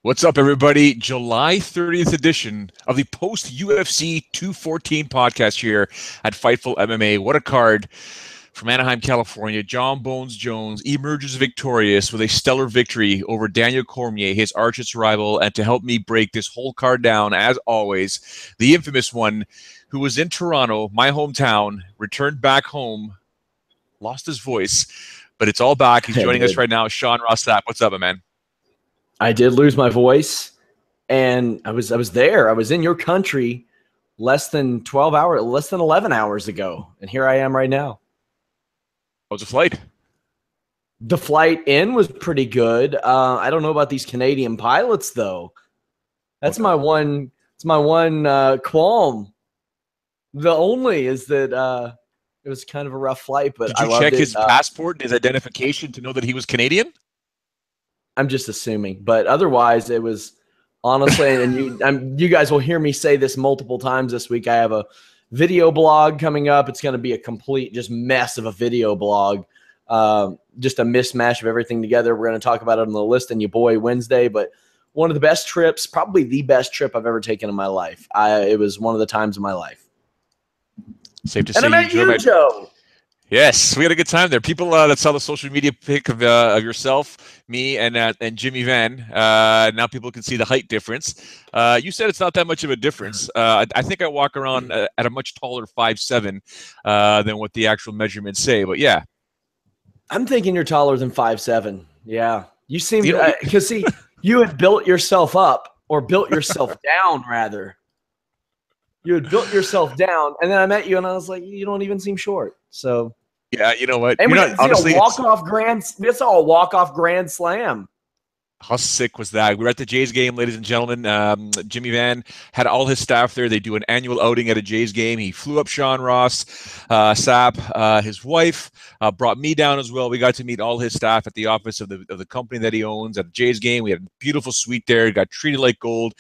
What's up, everybody? July 30th edition of the post-UFC 214 podcast here at Fightful MMA. What a card from Anaheim, California. John Bones Jones emerges victorious with a stellar victory over Daniel Cormier, his arch rival. And to help me break this whole card down, as always, the infamous one who was in Toronto, my hometown, returned back home, lost his voice, but it's all back. He's joining us right now. Ross Sapp. What's up, my man? I did lose my voice, and I was there. I was in your country less than 11 hours ago, and here I am right now. How was the flight? The flight in was pretty good. I don't know about these Canadian pilots though. That's my one. It's my one qualm. The only is that it was kind of a rough flight, but did you check his passport and his identification to know that he was Canadian? I'm just assuming, but otherwise it was honestly, and you guys will hear me say this multiple times this week. I have a video blog coming up. It's going to be a complete just mess of a video blog, just a mismatch of everything together. We're going to talk about it on the list and your boy Wednesday, but one of the best trips, probably the best trip I've ever taken in my life. It was one of the times of my life. Safe to say. And I met you, Joe. Yes, we had a good time there. People that saw the social media pic of yourself, me, and Jimmy Van. Now people can see the height difference. You said it's not that much of a difference. I think I walk around at a much taller 5'7" than what the actual measurements say. But yeah, I'm thinking you're taller than 5'7". Yeah, you seem because see, you had built yourself up or built yourself down rather. You had built yourself down, and then I met you, and I was like, you don't even seem short. So yeah, you know what? And we saw a walk-off grand slam. How sick was that? We were at the Jays game, ladies and gentlemen. Jimmy Van had all his staff there. They do an annual outing at a Jays game. He flew up Ross Sapp, his wife, brought me down as well. We got to meet all his staff at the office of the company that he owns at the Jays game. We had a beautiful suite there. Got treated like gold.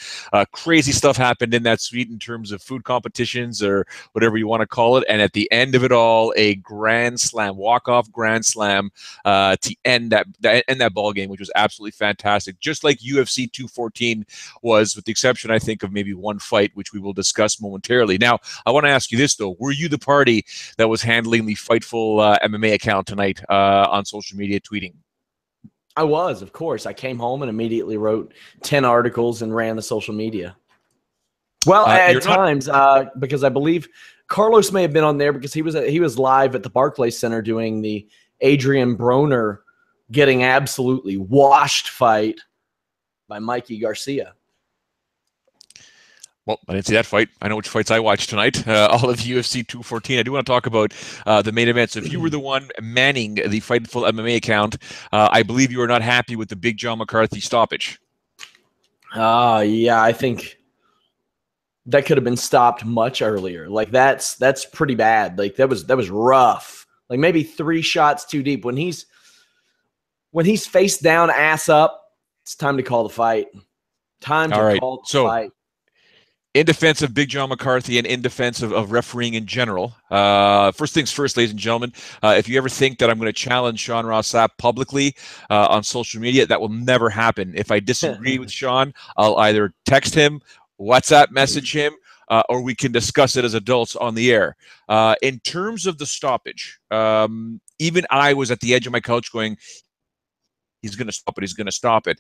Crazy stuff happened in that suite in terms of food competitions or whatever you want to call it. And at the end of it all, a grand slam, walk-off grand slam to end that ball game, which was absolutely fantastic. Just like UFC 214 was, with the exception, I think, of maybe one fight, which we will discuss momentarily. Now, I want to ask you this, though. Were you the party that was handling the Fightful MMA account tonight on social media, tweeting? I was, of course. I came home and immediately wrote 10 articles and ran the social media. Well, at times, because I believe Carlos may have been on there because he was live at the Barclays Center doing the Adrian Broner getting absolutely washed fight by Mikey Garcia. Well, I didn't see that fight. I know which fights I watched tonight. All of UFC 214. I do want to talk about the main event. So if you were the one manning the Fightful MMA account, I believe you were not happy with the Big John McCarthy stoppage. Yeah, I think that could have been stopped much earlier. Like that's pretty bad. Like that was rough. Like maybe 3 shots too deep. When he's face down, ass up, it's time to call the fight. Call the fight. In defense of Big John McCarthy and in defense of refereeing in general, first things first, ladies and gentlemen, if you ever think that I'm going to challenge Ross Sapp publicly on social media, that will never happen. If I disagree with Sean, I'll either text him, WhatsApp message him, or we can discuss it as adults on the air. In terms of the stoppage, even I was at the edge of my couch going, he's going to stop it. He's going to stop it.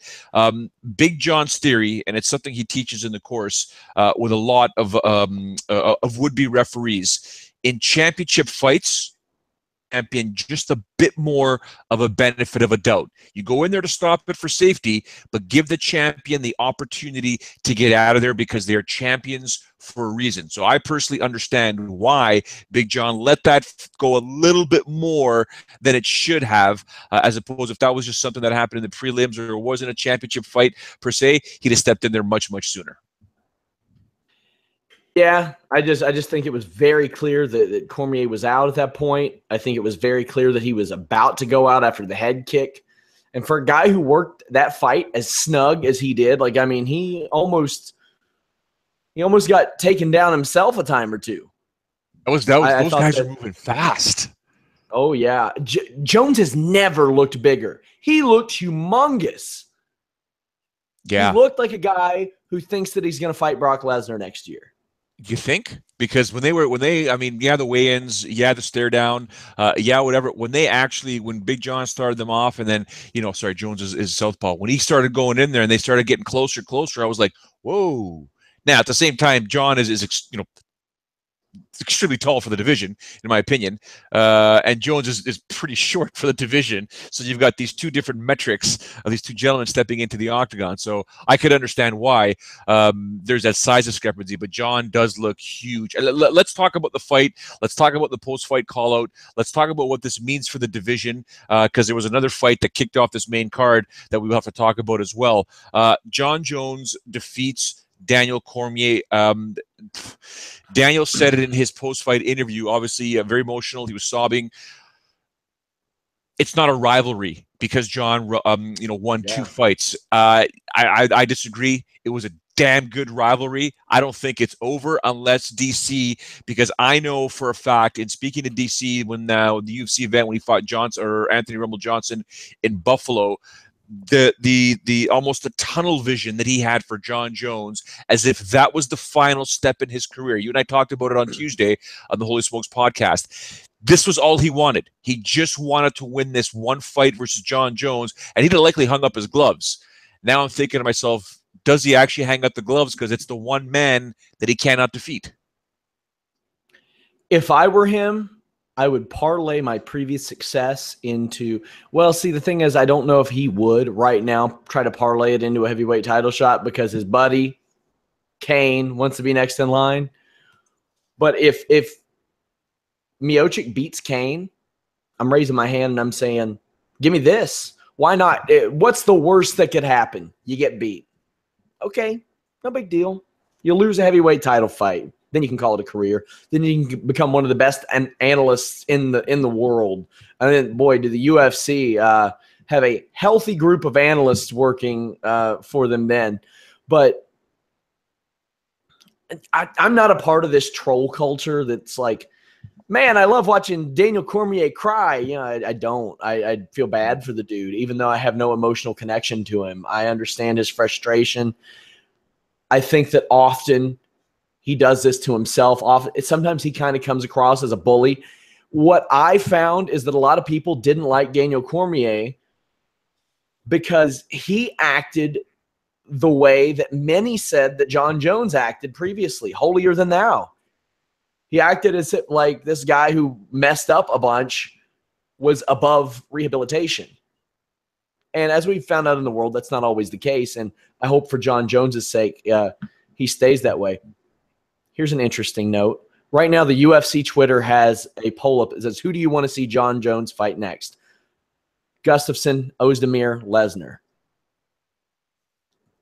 Big John's theory, and it's something he teaches in the course with a lot of would-be referees. In championship fights, champion just a bit more of a benefit of a doubt. You go in there to stop it for safety, but give the champion the opportunity to get out of there because they're champions for a reason. So I personally understand why Big John let that go a little bit more than it should have, as opposed if that was just something that happened in the prelims or it wasn't a championship fight per se, he'd have stepped in there much, much sooner. Yeah, I just think it was very clear that Cormier was out at that point. I think it was very clear that he was about to go out after the head kick. And for a guy who worked that fight as snug as he did, like, I mean, he almost got taken down himself a time or two. Those guys are moving fast. Oh, yeah. Jones has never looked bigger. He looked humongous. He Yeah. looked like a guy who thinks that he's going to fight Brock Lesnar next year. You think? Because I mean, yeah, the weigh-ins, yeah, the stare down, yeah, whatever. When Big John started them off, and then, sorry, Jones is southpaw. When he started going in there and they started getting closer, I was like, whoa. Now, at the same time, John is extremely tall for the division, in my opinion. And Jones is pretty short for the division. So you've got these two different metrics of these two gentlemen stepping into the octagon. So I could understand why there's that size discrepancy, but John does look huge. Let's talk about the fight. Let's talk about the post-fight call-out. Let's talk about what this means for the division, because there was another fight that kicked off this main card that we will have to talk about as well. Jon Jones defeats Daniel Cormier. Daniel said it in his post-fight interview. Obviously, very emotional. He was sobbing. It's not a rivalry because John, won 2 fights. I disagree. It was a damn good rivalry. I don't think it's over unless DC, because I know for a fact, in speaking to DC when the UFC event when he fought Anthony Rumble Johnson in Buffalo, the almost the tunnel vision that he had for Jon Jones, as if that was the final step in his career. You and I talked about it on Tuesday on the Holy Smokes podcast. This was all he wanted. He just wanted to win this one fight versus Jon Jones, and he'd have likely hung up his gloves. Now I'm thinking to myself, does he actually hang up the gloves because it's the one man that he cannot defeat? If I were him, I would parlay my previous success into, well, see, the thing is, I don't know if he would right now try to parlay it into a heavyweight title shot because his buddy, Kane, wants to be next in line. But if Miocic beats Kane, I'm raising my hand and I'm saying, give me this. Why not? What's the worst that could happen? You get beat. Okay, no big deal. You lose a heavyweight title fight. Then you can call it a career. Then you can become one of the best analysts in the world. And then, boy, do the UFC have a healthy group of analysts working for them then. But I'm not a part of this troll culture that's like, man, I love watching Daniel Cormier cry. I don't. I feel bad for the dude, even though I have no emotional connection to him. I understand his frustration. I think that often he does this to himself. Sometimes he kind of comes across as a bully. What I found is that a lot of people didn't like Daniel Cormier because he acted the way that many said that Jon Jones acted previously, holier than thou. He acted as if like this guy who messed up a bunch was above rehabilitation. And as we found out in the world, that's not always the case. And I hope for Jon Jones's sake, he stays that way. Here's an interesting note. Right now, the UFC Twitter has a poll up that says, who do you want to see Jon Jones fight next? Gustafsson, Ozdemir, Lesnar.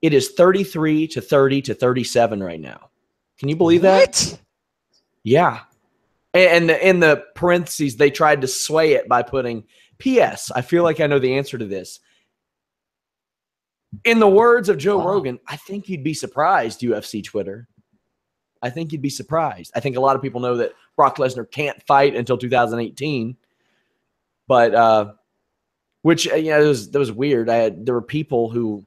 It is 33 to 30 to 37 right now. Can you believe that? Yeah. And in the parentheses, they tried to sway it by putting, P.S. I feel like I know the answer to this. In the words of Joe Rogan, I think you'd be surprised, UFC Twitter. I think you'd be surprised. I think a lot of people know that Brock Lesnar can't fight until 2018. But, which, that was weird. There were people who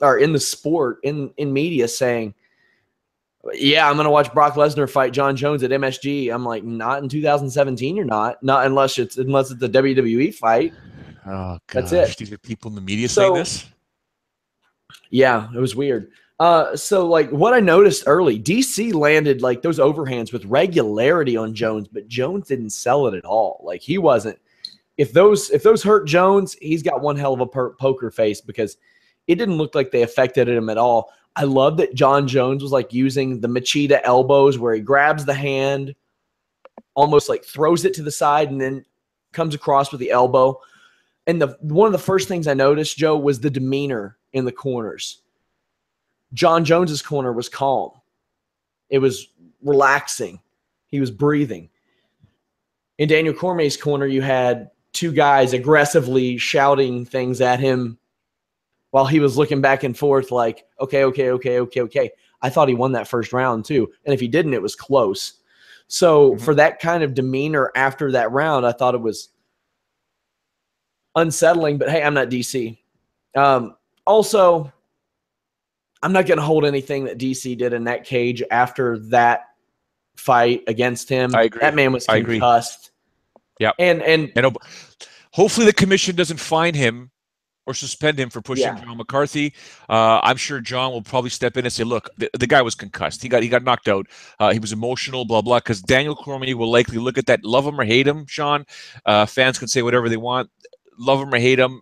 are in the sport, in media saying, yeah, I'm going to watch Brock Lesnar fight Jon Jones at MSG. I'm like, not in 2017, you're not. Not unless it's a WWE fight. Oh, gosh. That's it. These are people in the media saying this? Yeah, it was weird. So, like, what I noticed early, DC landed, like, those overhands with regularity on Jones, but Jones didn't sell it at all. Like, he wasn't. If those hurt Jones, he's got one hell of a poker face because it didn't look like they affected him at all. I love that Jon Jones was, like, using the Machida elbows where he grabs the hand, almost, like, throws it to the side and then comes across with the elbow. And one of the first things I noticed, Joe, was the demeanor in the corners. Jon Jones's corner was calm. It was relaxing. He was breathing. In Daniel Cormier's corner, you had two guys aggressively shouting things at him while he was looking back and forth like, okay. I thought he won that first round too. And if he didn't, it was close. So for that kind of demeanor after that round, I thought it was unsettling. But hey, I'm not DC. Also, I'm not going to hold anything that DC did in that cage after that fight against him. I agree. That man was concussed. Yeah. And hopefully the commission doesn't fine him or suspend him for pushing John McCarthy. I'm sure John will probably step in and say, look, the guy was concussed. He got knocked out. He was emotional, blah, blah, because Daniel Cormier will likely look at that, love him or hate him, Sean. Fans can say whatever they want. Love him or hate him.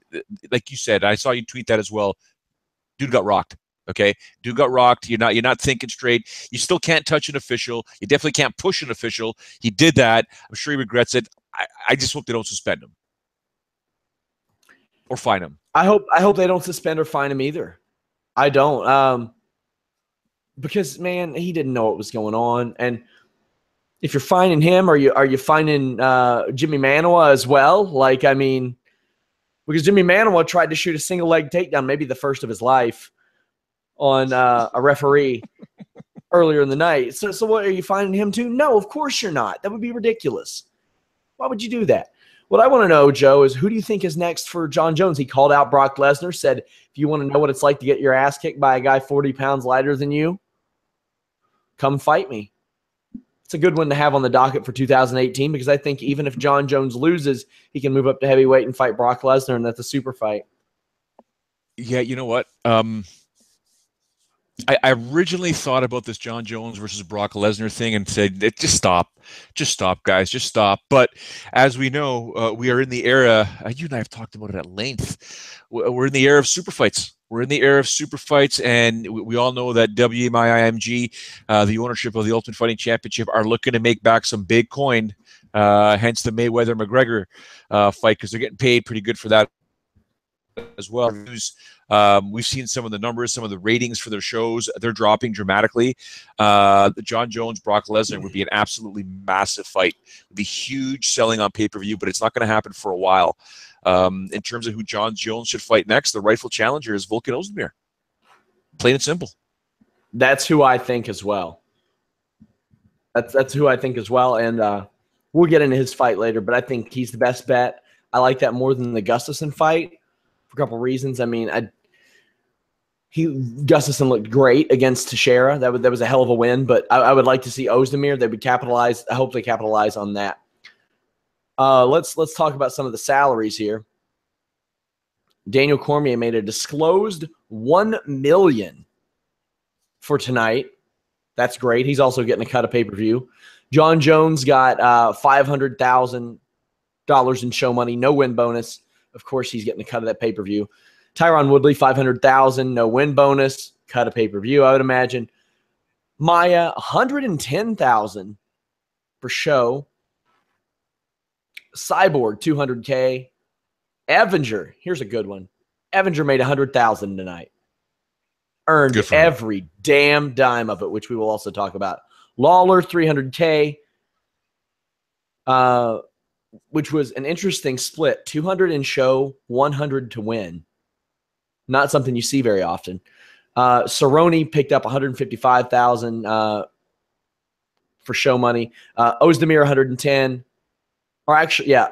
Like you said, I saw you tweet that as well. Dude got rocked. Okay, dude got rocked. You're not thinking straight. You still can't touch an official. You definitely can't push an official. He did that. I'm sure he regrets it. I just hope they don't suspend him or fine him. I hope they don't suspend or fine him either. I don't. Because man, he didn't know what was going on. And if you're fining him, are you fining Jimmy Manuwa as well? Like, I mean, because Jimmy Manuwa tried to shoot a single leg takedown, maybe the first of his life, on a referee earlier in the night. So what, are you finding him too? No, of course you're not. That would be ridiculous. Why would you do that? What I want to know, Joe, is who do you think is next for Jon Jones? He called out Brock Lesnar, said, if you want to know what it's like to get your ass kicked by a guy 40 pounds lighter than you, come fight me. It's a good one to have on the docket for 2018 because I think even if Jon Jones loses, he can move up to heavyweight and fight Brock Lesnar, and that's a super fight. Yeah, you know what? I originally thought about this Jon Jones versus Brock Lesnar thing and said, just stop, guys, just stop. But as we know, we are in the era, you and I have talked about it at length. We're in the era of super fights. We're in the era of super fights, and we all know that WMIMG, the ownership of the Ultimate Fighting Championship, are looking to make back some big coin, hence the Mayweather-McGregor fight, because they're getting paid pretty good for that as well. We've seen some of the numbers, some of the ratings for their shows. They're dropping dramatically. The Jon Jones, Brock Lesnar would be an absolutely massive fight. It would be huge selling on pay-per-view, but it's not going to happen for a while. In terms of who Jon Jones should fight next, the rightful challenger is Volkan Ozdemir. Plain and simple. That's who I think as well. That's who I think as well. And we'll get into his fight later, but I think he's the best bet. I like that more than the Gustafsson fight for a couple reasons. I mean, Gustafsson looked great against Teixeira. That was a hell of a win, but I would like to see Ozdemir. They would capitalize. I hope they capitalize on that. Let's talk about some of the salaries here. Daniel Cormier made a disclosed $1 million for tonight. That's great. He's also getting a cut of pay-per-view. Jon Jones got $500,000 in show money, no win bonus. Of course, he's getting a cut of that pay-per-view. Tyron Woodley, $500,000, no win bonus, cut of pay-per-view, I would imagine. Maia, $110,000 for show. Cyborg, $200K. Evinger, here's a good one. Evinger made $100,000 tonight. Earned every damn dime of it, which we will also talk about. Lawler, $300K, which was an interesting split. 200 in show, 100 to win. Not something you see very often. Cerrone picked up $155,000 for show money. Ozdemir, 110. Or actually, yeah,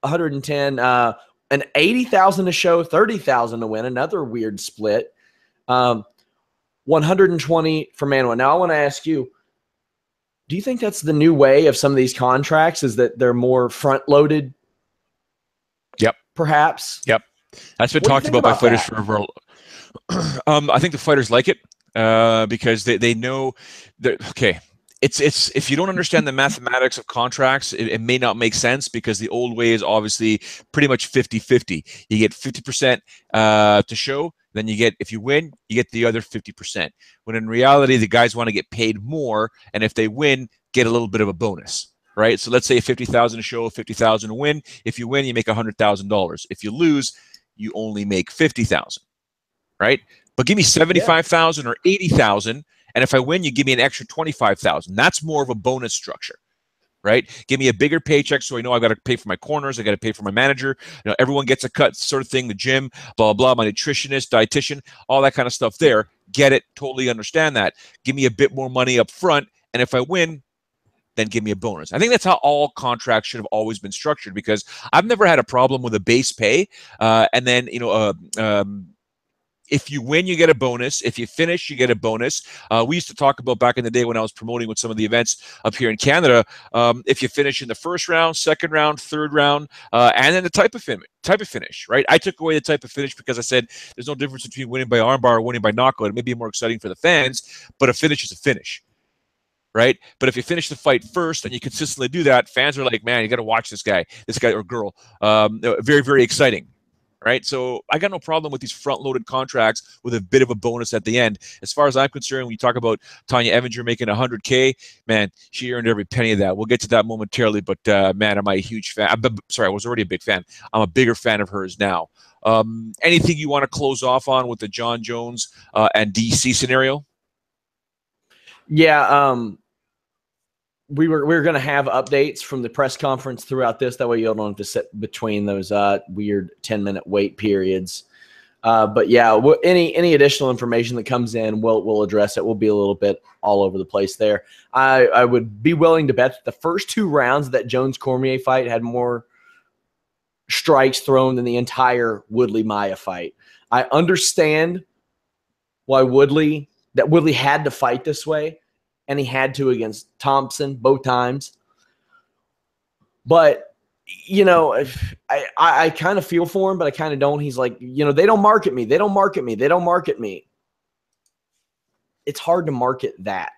110. An 80,000 to show, 30,000 to win. Another weird split. 120 for Manuwa. Now I want to ask you, do you think that's the new way of some of these contracts, is that they're more front-loaded? Yep. Perhaps? Yep. That's been talked about by fighters for a I think the fighters like it because they know that, okay, it's if you don't understand the mathematics of contracts, it may not make sense, because the old way is obviously pretty much 50-50. You get 50% to show, then you get, if you win, you get the other 50%. When in reality, the guys want to get paid more, and if they win, get a little bit of a bonus, right? So let's say 50,000 to show, 50,000 to win. If you win, you make $100,000. If you lose, you only make 50,000, right? But give me 75,000 or 80,000, and if I win, you give me an extra 25,000. That's more of a bonus structure, right? Give me a bigger paycheck, so I know I've got to pay for my corners, I got to pay for my manager. You know, everyone gets a cut, sort of thing. The gym, blah blah, my nutritionist, dietitian, all that kind of stuff. There, get it? Totally understand that. Give me a bit more money up front, and if I win, then give me a bonus. I think that's how all contracts should have always been structured, because I've never had a problem with a base pay, and then If you win, you get a bonus. If you finish, you get a bonus. We used to talk about back in the day when I was promoting with some of the events up here in Canada, if you finish in the first round, second round, third round, and then the type of finish, right? I took away the type of finish because I said there's no difference between winning by armbar or winning by knockout. It may be more exciting for the fans, but a finish is a finish. Right? But if you finish the fight first and you consistently do that, fans are like, man, you got to watch this guy or girl. Very, very exciting. Right? So I got no problem with these front-loaded contracts with a bit of a bonus at the end. As far as I'm concerned, when you talk about Tanya Evinger making $100K, man, she earned every penny of that. We'll get to that momentarily, but man, am I a huge fan. Sorry, I was already a big fan. I'm a bigger fan of hers now. Anything you want to close off on with the Jon Jones and DC scenario? Yeah, we were going to have updates from the press conference throughout this. That way you don't have to sit between those weird 10-minute wait periods. But yeah, any additional information that comes in, we'll address it. We'll be a little bit all over the place there. I would be willing to bet that the first 2 rounds of that Jones-Cormier fight had more strikes thrown than the entire Woodley-Maia fight. I understand why Woodley had to fight this way. And he had to against Thompson both times. But, you know, I kind of feel for him, but I kind of don't. He's like, you know, they don't market me. They don't market me. They don't market me. It's hard to market that.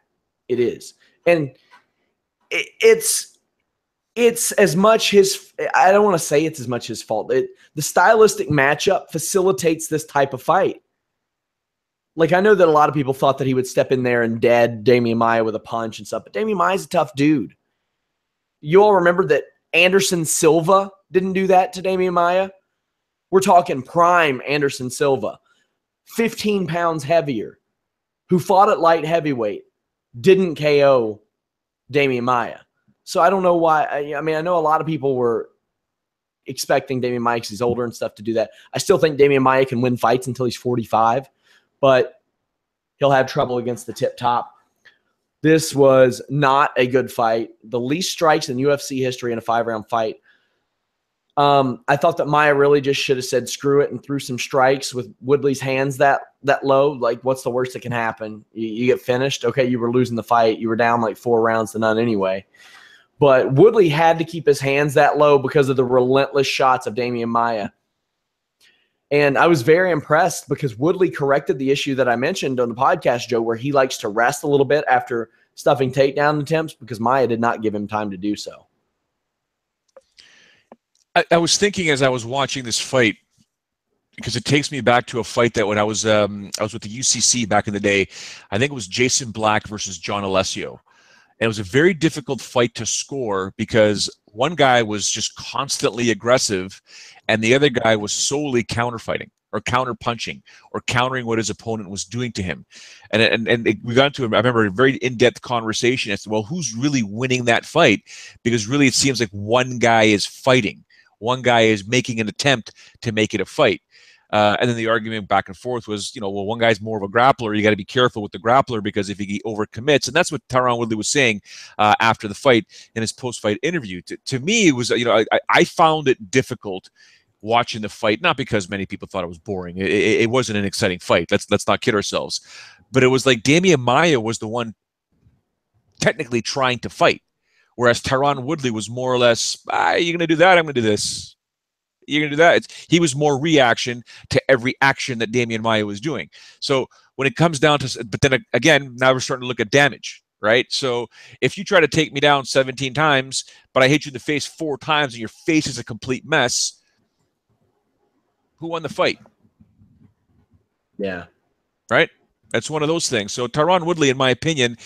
It is. And it's as much his – I don't want to say it's as much his fault. The stylistic matchup facilitates this type of fight. Like, I know that a lot of people thought that he would step in there and dead Demian Maia with a punch and stuff, but Demian Maia's a tough dude. You all remember that Anderson Silva didn't do that to Demian Maia? We're talking prime Anderson Silva, 15 pounds heavier, who fought at light heavyweight, didn't KO Demian Maia. So I don't know why. I mean, I know a lot of people were expecting Demian Maia, because he's older and stuff, to do that. I still think Demian Maia can win fights until he's 45. But he'll have trouble against the tip top. This was not a good fight. The least strikes in UFC history in a 5-round fight. I thought that Maia really just should have said screw it and threw some strikes with Woodley's hands that low. Like, what's the worst that can happen? You get finished. Okay, you were losing the fight. You were down like 4 rounds to none anyway. But Woodley had to keep his hands that low because of the relentless shots of Demian Maia. And I was very impressed because Woodley corrected the issue that I mentioned on the podcast, Joe, where he likes to rest a little bit after stuffing takedown attempts, because Maia did not give him time to do so. I was thinking as I was watching this fight, because it takes me back to a fight that when I was with the UCC back in the day, I think it was Jason Black versus John Alessio. And it was a very difficult fight to score because one guy was just constantly aggressive and the other guy was solely counterfighting or counter-punching or countering what his opponent was doing to him. We got into, I remember, a very in-depth conversation as to, well, who's really winning that fight? Because really it seems like one guy is fighting. One guy is making an attempt to make it a fight. And then the argument back and forth was, you know, well, one guy's more of a grappler. You got to be careful with the grappler because if he overcommits, and that's what Tyron Woodley was saying after the fight in his post-fight interview. To me, it was, you know, I found it difficult watching the fight, not because many people thought it was boring. It wasn't an exciting fight. Let's not kid ourselves. But it was like Demian Maia was the one technically trying to fight, whereas Tyron Woodley was more or less, you're going to do that, I'm going to do this. You're going to do that. He was more reaction to every action that Demian Maia was doing. So when it comes down to, but then again, now we're starting to look at damage, right? So if you try to take me down 17 times, but I hit you in the face 4 times and your face is a complete mess, who won the fight? Yeah. Right? That's one of those things. So Tyron Woodley, in my opinion,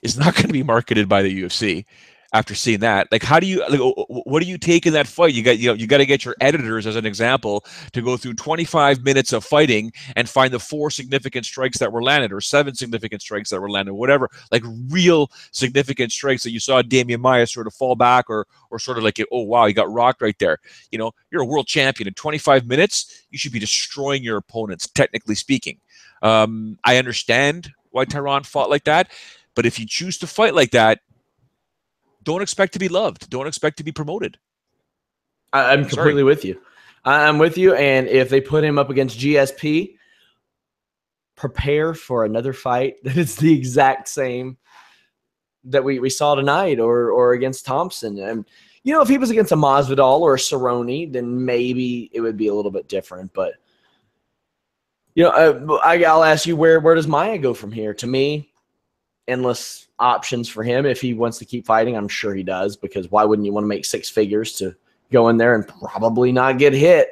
is not going to be marketed by the UFC. After seeing that, like, how do you, like, what do you take in that fight? You got to get your editors, as an example, to go through 25 minutes of fighting and find the 4 significant strikes that were landed, or 7 significant strikes that were landed, whatever, like real significant strikes that you saw Demian Maia sort of fall back or sort of like, oh wow, you got rocked right there. You know, you're a world champion. In 25 minutes, you should be destroying your opponents, technically speaking. I understand why Tyron fought like that, but if you choose to fight like that, don't expect to be loved. Don't expect to be promoted. I'm completely with you. I'm with you. And if they put him up against GSP, prepare for another fight that is the exact same that we saw tonight or against Thompson. And, you know, if he was against a Masvidal or a Cerrone, then maybe it would be a little bit different. But, you know, I'll ask you, where does Maia go from here? To me, endless options for him if he wants to keep fighting. I'm sure he does, because why wouldn't you want to make six figures to go in there and probably not get hit?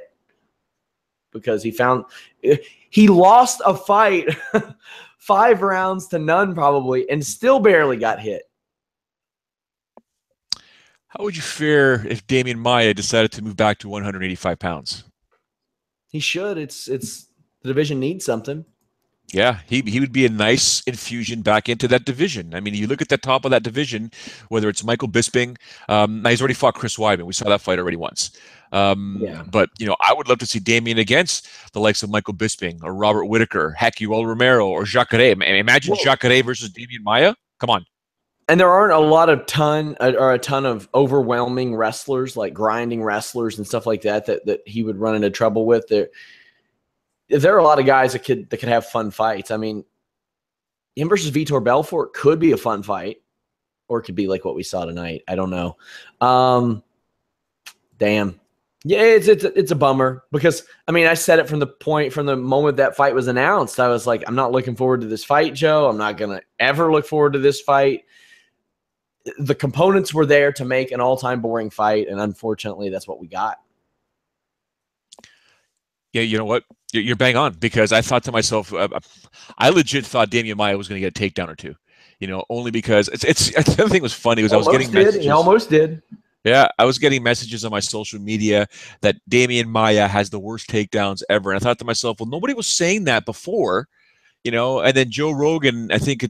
Because he lost a fight 5 rounds to none probably and still barely got hit. How would you fare if Damian Maia decided to move back to 185 pounds? He should. It's the division needs something. Yeah, he would be a nice infusion back into that division. I mean, you look at the top of that division, whether it's Michael Bisping, now he's already fought Chris Weidman. We saw that fight already once. But, you know, I would love to see Damian against the likes of Michael Bisping or Robert Whittaker, heck, Yoel Romero or Jacare. Imagine Jacare versus Damian Maia. Come on. And there aren't a ton of overwhelming wrestlers, like grinding wrestlers and stuff like that he would run into trouble with. There are a lot of guys that could have fun fights. I mean, him versus Vitor Belfort could be a fun fight, or it could be like what we saw tonight. I don't know. Damn. Yeah, it's a bummer, because I mean, I said it from the moment that fight was announced. I was like, I'm not looking forward to this fight, Joe. I'm not gonna ever look forward to this fight. The components were there to make an all-time boring fight, and unfortunately, that's what we got. Yeah, you know what? You're bang on, because I thought to myself, I legit thought Damian Maia was going to get a takedown or two, you know, only because the other thing was funny was I was getting messages. He almost did. Yeah, I was getting messages on my social media that Damian Maia has the worst takedowns ever. And I thought to myself, well, nobody was saying that before, you know. And then Joe Rogan, I think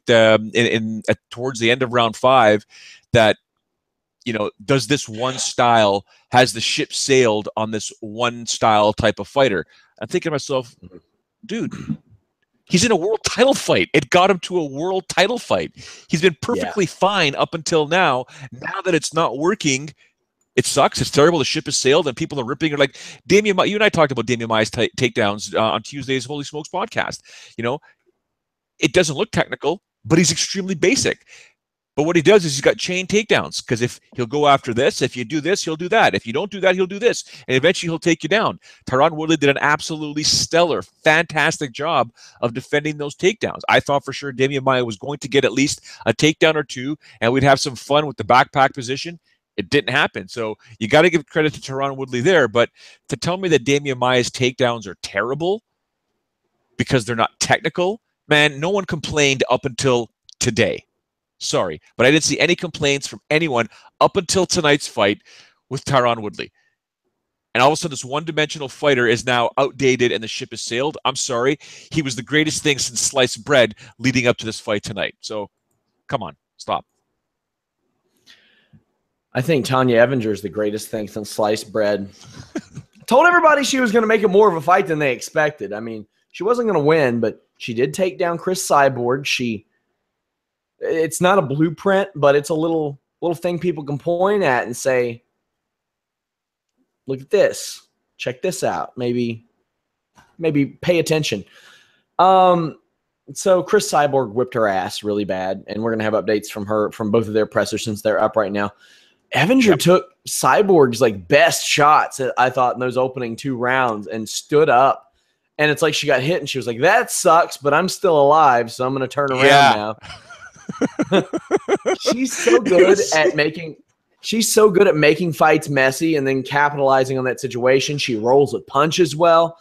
towards the end of round 5, that, you know, does this one style, has the ship sailed on this one style type of fighter? I'm thinking to myself, dude, he's in a world title fight. It got him to a world title fight. He's been perfectly fine up until now. Now that it's not working, it sucks. It's terrible. The ship has sailed and people are ripping it. Like Damian Maia, you and I talked about Damian Maia's takedowns on Tuesday's Holy Smokes podcast. You know, it doesn't look technical, but he's extremely basic. But what he does is he's got chain takedowns, because if he'll go after this, if you do this, he'll do that. If you don't do that, he'll do this. And eventually he'll take you down. Tyron Woodley did an absolutely stellar, fantastic job of defending those takedowns. I thought for sure Damian Maia was going to get at least a takedown or two, and we'd have some fun with the backpack position. It didn't happen. So you got to give credit to Tyron Woodley there. But to tell me that Damian Maia's takedowns are terrible because they're not technical, man, no one complained up until today. Sorry, but I didn't see any complaints from anyone up until tonight's fight with Tyron Woodley. And all of a sudden, this one-dimensional fighter is now outdated and the ship has sailed. I'm sorry. He was the greatest thing since sliced bread leading up to this fight tonight. So, come on, stop. I think Tanya Evinger is the greatest thing since sliced bread. Told everybody she was going to make it more of a fight than they expected. I mean, she wasn't going to win, but she did take down Chris Cyborg. It's not a blueprint, but it's a little thing people can point at and say, look at this. Check this out. Maybe pay attention. So Chris Cyborg whipped her ass really bad, and we're going to have updates from both of their pressers since they're up right now. Evinger took Cyborg's best shots, I thought, in those opening 2 rounds and stood up. And it's like she got hit and she was like, that sucks, but I'm still alive, so I'm going to turn around now. She's so good at making fights messy and then capitalizing on that situation. She rolls with punches well.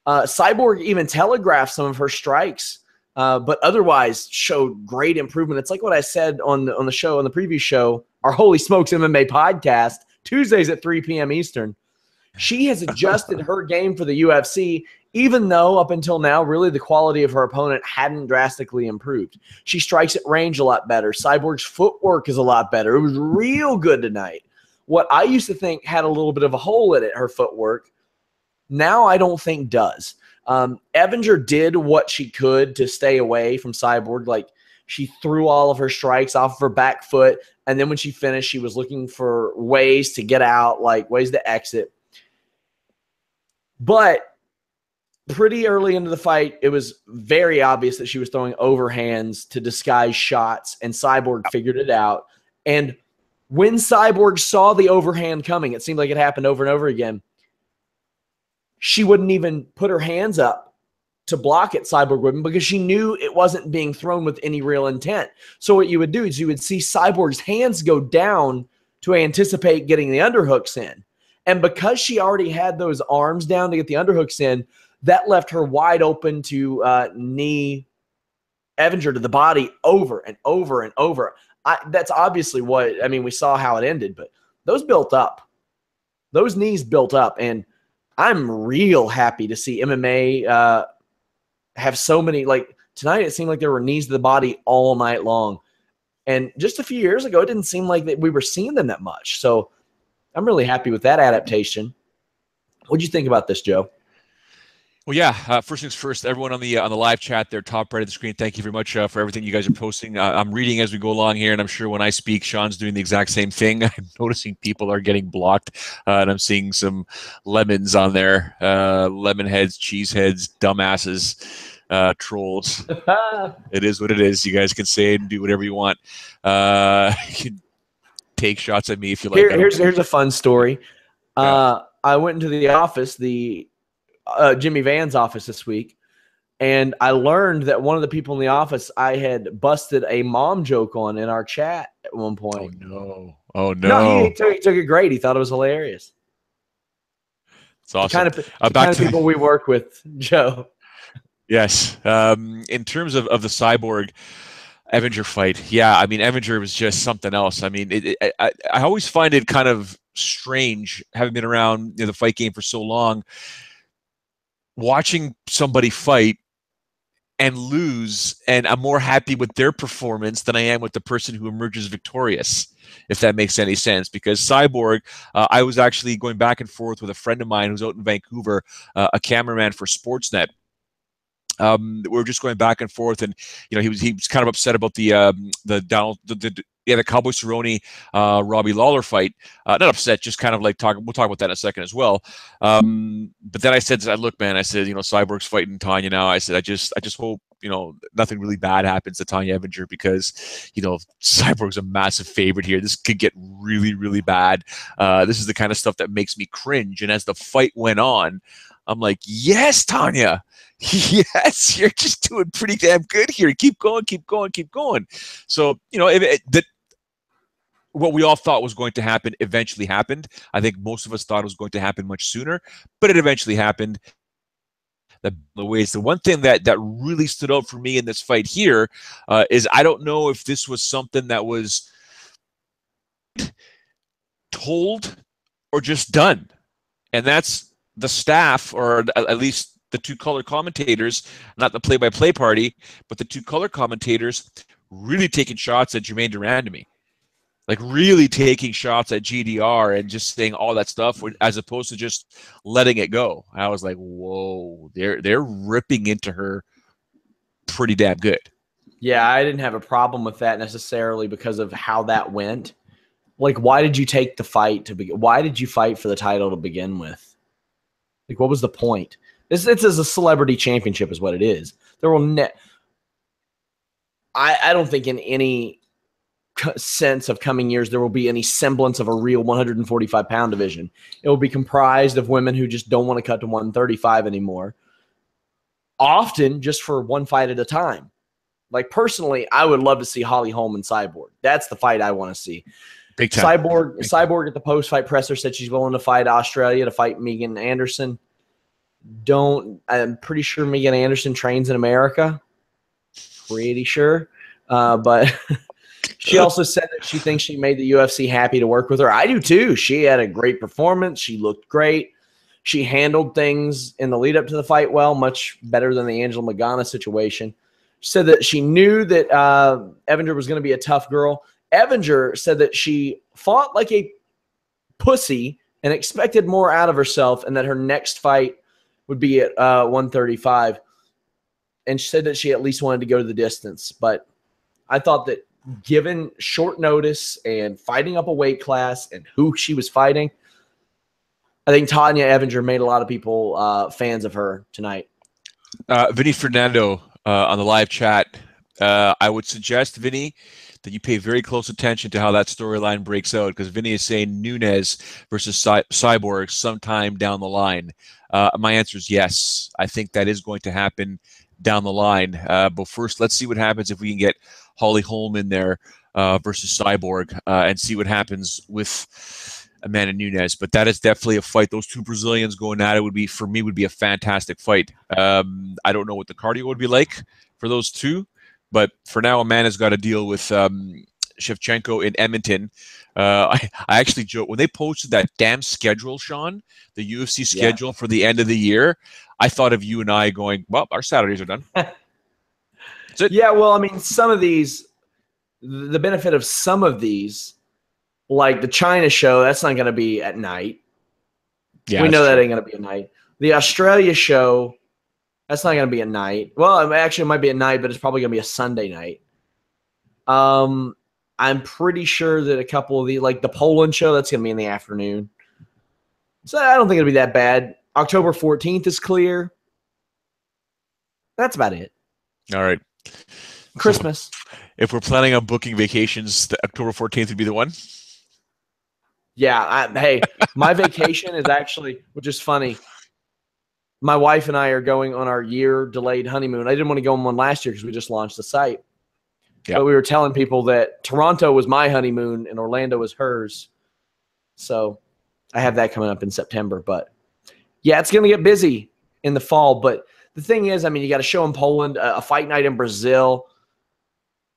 Cyborg even telegraphed some of her strikes, but otherwise showed great improvement. It's like what I said on the show, on the previous show, our Holy Smokes MMA podcast, Tuesdays at 3 p.m. Eastern. She has adjusted her game for the UFC, even though up until now, really the quality of her opponent hadn't drastically improved. She strikes at range a lot better. Cyborg's footwork is a lot better. It was real good tonight. What I used to think had a little bit of a hole in it, her footwork, now I don't think does. Evinger did what she could to stay away from Cyborg. Like, she threw all of her strikes off of her back foot, and then when she finished, she was looking for ways to get out, ways to exit. But pretty early into the fight, it was very obvious that she was throwing overhands to disguise shots, and Cyborg figured it out. And when Cyborg saw the overhand coming, it seemed like it happened over and over again. She wouldn't even put her hands up to block it, Cyborg wouldn't, because she knew it wasn't being thrown with any real intent. So what you would do is you would see Cyborg's hands go down to anticipate getting the underhooks in. And because she already had those arms down to get the underhooks in, that left her wide open to knee Evinger to the body over and over and over. That's obviously what, I mean, we saw how it ended, but those built up. Those knees built up. And I'm real happy to see MMA have so many, like tonight it seemed like there were knees to the body all night long. And just a few years ago, it didn't seem like that we were seeing them that much. So I'm really happy with that adaptation. What'd you think about this, Joe? Well, yeah. First things first, everyone on the live chat there, top right of the screen, thank you very much for everything you guys are posting. I'm reading as we go along here, and I'm sure when I speak, Sean's doing the exact same thing. I'm noticing people are getting blocked, and I'm seeing some lemons on there, lemon heads, cheese heads, dumbasses, trolls. It is what it is. You guys can say it and do whatever you want. You can take shots at me if you like. Here's a fun story. Yeah. I went into the office, Jimmy Van's office this week, and I learned that one of the people in the office I had busted a mom joke on in our chat at one point. Oh no! No, he took it great. He thought it was hilarious. It's awesome. The kind of people we work with, Joe. Yes. In terms of the Cyborg Evinger fight, yeah, I mean, Evinger was just something else. I mean, I always find it kind of strange, having been around the fight game for so long, watching somebody fight and lose, and I'm more happy with their performance than I am with the person who emerges victorious, if that makes any sense. Because Cyborg, I was actually going back and forth with a friend of mine who's out in Vancouver, a cameraman for Sportsnet. We were just going back and forth, and he was kind of upset about the Cowboy Cerrone Robbie Lawler fight. Not upset, just kind of like talking. We'll talk about that in a second as well. But then I said, look, man, I said, Cyborg's fighting Tanya now. I said, I just hope nothing really bad happens to Tanya Evinger, because Cyborg's a massive favorite here. This could get really, really bad. This is the kind of stuff that makes me cringe. And as the fight went on, I'm like, yes, Tanya. Yes, you're just doing pretty damn good here. Keep going, keep going, keep going. So, what we all thought was going to happen eventually happened. I think most of us thought it was going to happen much sooner, but it eventually happened. The one thing that really stood out for me in this fight here is I don't know if this was something that was told or just done. And that's the staff, or at least the two color commentators, not the play-by-play party, but the two color commentators really taking shots at Jermaine Durand to me. Like really taking shots at GDR and just saying all that stuff, as opposed to just letting it go. I was like, whoa, they're ripping into her pretty damn good. Yeah, I didn't have a problem with that necessarily because of how that went. Like, why did you take the fight to begin? Why did you fight for the title to begin with? Like, what was the point? This is a celebrity championship is what it is. There will I don't think in any sense of coming years there will be any semblance of a real 145-pound division. It will be comprised of women who just don't want to cut to 135 anymore, often just for one fight at a time. Like, personally, I would love to see Holly Holm and Cyborg. That's the fight I want to see. Big time. Cyborg at the post-fight presser said she's willing to fight Australia to fight Megan Anderson. I'm pretty sure Megan Anderson trains in America. Pretty sure. But she also said that she thinks she made the UFC happy to work with her. I do too. She had a great performance. She looked great. She handled things in the lead up to the fight well, much better than the Angela Magana situation. She said that she knew that Evinger was going to be a tough girl. Evinger said that she fought like a pussy and expected more out of herself, and that her next fight would be at 135. And she said that she at least wanted to go to the distance. But I thought that given short notice and fighting up a weight class and who she was fighting, I think Tanya Evinger made a lot of people fans of her tonight. Vinny Fernando on the live chat. I would suggest, Vinny, that you pay very close attention to how that storyline breaks out, because Vinny is saying Nunes versus Cyborg sometime down the line. My answer is yes. I think that is going to happen down the line. But first, let's see what happens if we can get Holly Holm in there versus Cyborg and see what happens with Amanda Nunes. But that is definitely a fight. Those two Brazilians going at it would be, for me, would be a fantastic fight. I don't know what the cardio would be like for those two, but for now, Amanda's got to deal with Shevchenko in Edmonton. I actually joke when they posted that damn schedule, Sean, the UFC schedule for the end of the year. I thought of you and I going, well, our Saturdays are done. Yeah, well, I mean, some of these, the benefit of some of these, like the China show, that's not going to be at night. Yeah, we know that ain't going to be at night. The Australia show, that's not going to be at night. Well, actually, it might be at night, but it's probably going to be a Sunday night. I'm pretty sure that a couple of like the Poland show, that's going to be in the afternoon. So I don't think it'll be that bad. October 14th is clear. That's about it. All right. Christmas. So if we're planning on booking vacations, the October 14th would be the one? Yeah. Hey, my vacation is actually, which is funny, my wife and I are going on our year-delayed honeymoon. I didn't want to go on one last year because we just launched the site. Yep. But we were telling people that Toronto was my honeymoon and Orlando was hers. So I have that coming up in September. But, yeah, it's going to get busy in the fall. But the thing is, I mean, you got a show in Poland, a fight night in Brazil.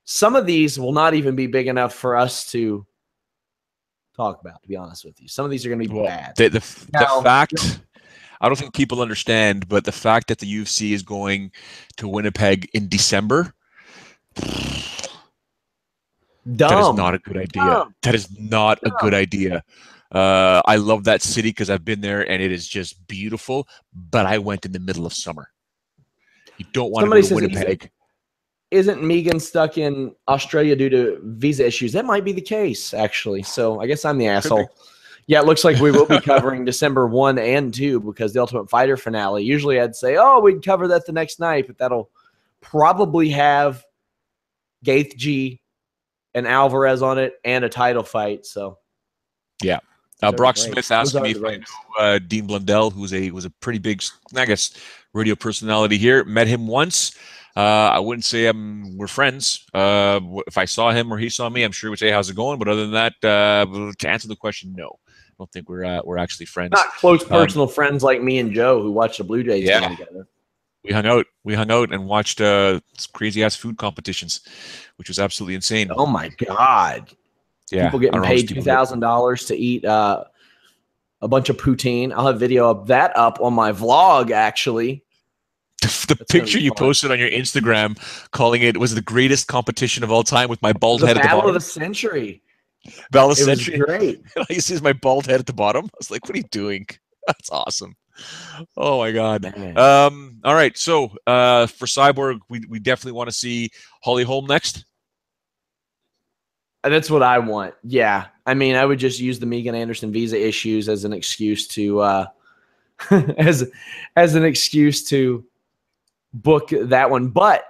Some of these will not even be big enough for us to talk about, to be honest with you. Some of these are going to be bad. The fact – I don't think people understand, but the fact that the UFC is going to Winnipeg in December, that is not a good idea. Dumb. That is not a good idea. I love that city because I've been there and it is just beautiful, but I went in the middle of summer. You don't want to go to Winnipeg. Isn't Megan stuck in Australia due to visa issues? That might be the case, actually. So I guess I'm the asshole. Yeah, it looks like we will be covering December 1 and 2 because the Ultimate Fighter finale. Usually I'd say, oh, we'd cover that the next night, but that'll probably have Gaeth G and Alvarez on it and a title fight. So, yeah. Brock Smith asked me if I know Dean Blundell, who was a pretty big, I guess, radio personality here. Met him once. I wouldn't say we're friends. If I saw him or he saw me, I'm sure he would say, how's it going? But other than that, to answer the question, no. I don't think we're actually friends. Not close personal friends like me and Joe who watch the Blue Jays game together. We hung out and watched crazy ass food competitions, which was absolutely insane. Oh my God. Yeah. People getting paid $2,000 to eat a bunch of poutine. I'll have video of that up on my vlog, actually. The picture you posted on your Instagram calling it was the greatest competition of all time with my bald head at the bottom. Battle of the Century. Battle of the Century. Was great. All you see is my bald head at the bottom. I was like, what are you doing? That's awesome. Oh my God. All right. So for Cyborg, we definitely want to see Holly Holm next. That's what I want. Yeah. I mean, I would just use the Megan Anderson visa issues as an excuse to as an excuse to book that one. But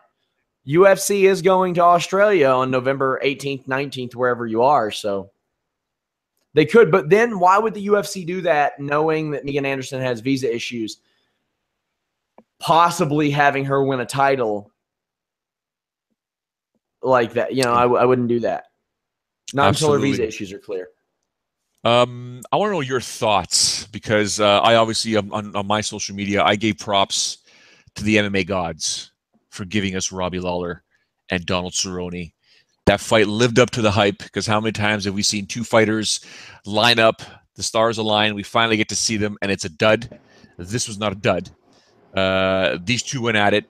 UFC is going to Australia on November 18th, 19th, wherever you are. So they could. But then why would the UFC do that knowing that Megan Anderson has visa issues, possibly having her win a title like that? You know, I wouldn't do that. Not until her visa issues are clear. I want to know your thoughts because I obviously on my social media, I gave props to the MMA gods for giving us Robbie Lawler and Donald Cerrone. That fight lived up to the hype because how many times have we seen two fighters line up, the stars align, we finally get to see them, and it's a dud. This was not a dud. These two went at it.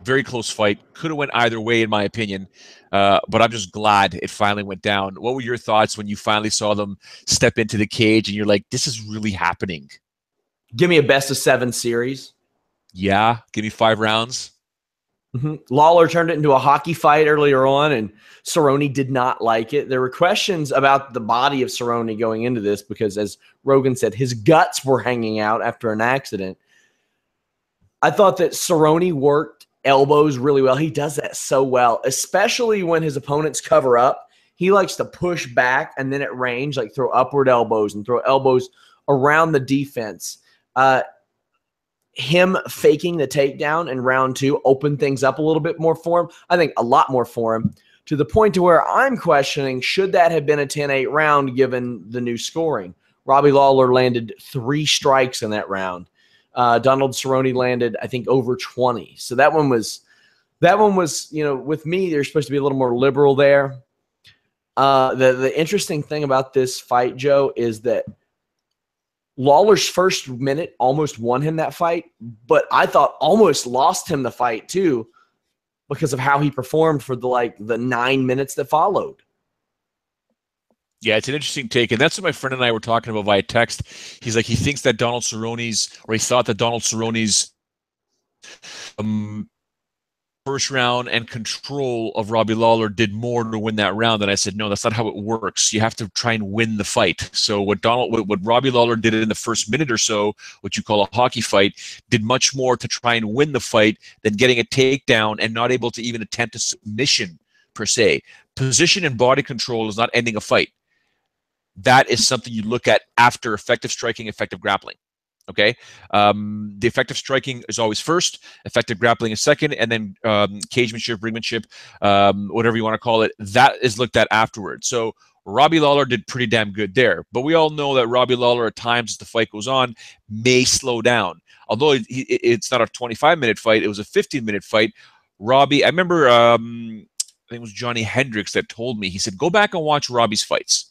Very close fight. Could have went either way, in my opinion. But I'm just glad it finally went down. What were your thoughts when you finally saw them step into the cage and you're like, this is really happening? Give me a best-of-7 series. Yeah, give me 5 rounds. Lawler turned it into a hockey fight earlier on, and Cerrone did not like it. There were questions about the body of Cerrone going into this because, as Rogan said, his guts were hanging out after an accident. I thought that Cerrone worked elbows really well. He does that so well, especially when his opponents cover up. He likes to push back and then at range, like throw upward elbows and throw elbows around the defense. Him faking the takedown in round 2 opened things up a little bit more for him. I think a lot more for him, to the point to where I'm questioning, should that have been a 10-8 round given the new scoring? Robbie Lawler landed 3 strikes in that round. Donald Cerrone landed, I think, over 20. So that one was, with me, they're supposed to be a little more liberal there. The interesting thing about this fight, Joe, is that Lawler's first minute almost won him that fight, but I thought almost lost him the fight too because of how he performed for the 9 minutes that followed. Yeah, it's an interesting take, and that's what my friend and I were talking about via text. He's like, he thinks that Donald Cerrone's, or he thought that Donald Cerrone's first round and control of Robbie Lawler did more to win that round. And I said, no, that's not how it works. You have to try and win the fight. So what Robbie Lawler did in the first minute or so, what you call a hockey fight, did much more to try and win the fight than getting a takedown and not able to even attempt a submission per se. Position and body control is not ending a fight. That is something you look at after effective striking, effective grappling. Okay, the effective striking is always first, effective grappling is second, and then cagemanship, ringmanship, whatever you want to call it, that is looked at afterwards. So Robbie Lawler did pretty damn good there. But we all know that Robbie Lawler at times as the fight goes on may slow down. Although it's not a 25-minute fight, it was a 15-minute fight. Robbie, I remember, I think it was Johnny Hendricks that told me, he said, go back and watch Robbie's fights.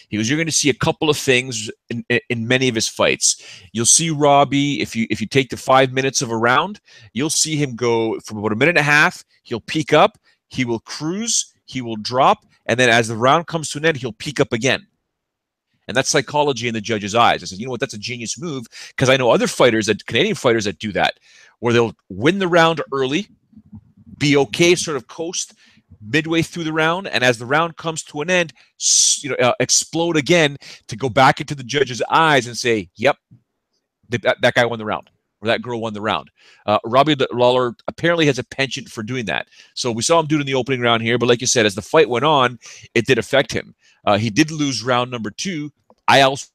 He goes, you're going to see a couple of things in many of his fights. You'll see Robbie, if you take the 5 minutes of a round, you'll see him go from about a minute and a half. He'll peak up, he will cruise, he will drop, and then as the round comes to an end, he'll peak up again. And that's psychology in the judge's eyes. I said, you know what, that's a genius move, because I know other fighters, Canadian fighters that do that, where they'll win the round early, be okay, sort of coast midway through the round, and as the round comes to an end, explode again to go back into the judge's eyes and say, yep, that guy won the round, or that girl won the round. Robbie Lawler apparently has a penchant for doing that. So we saw him do it in the opening round here, but like you said, as the fight went on, it did affect him. He did lose round number 2. I also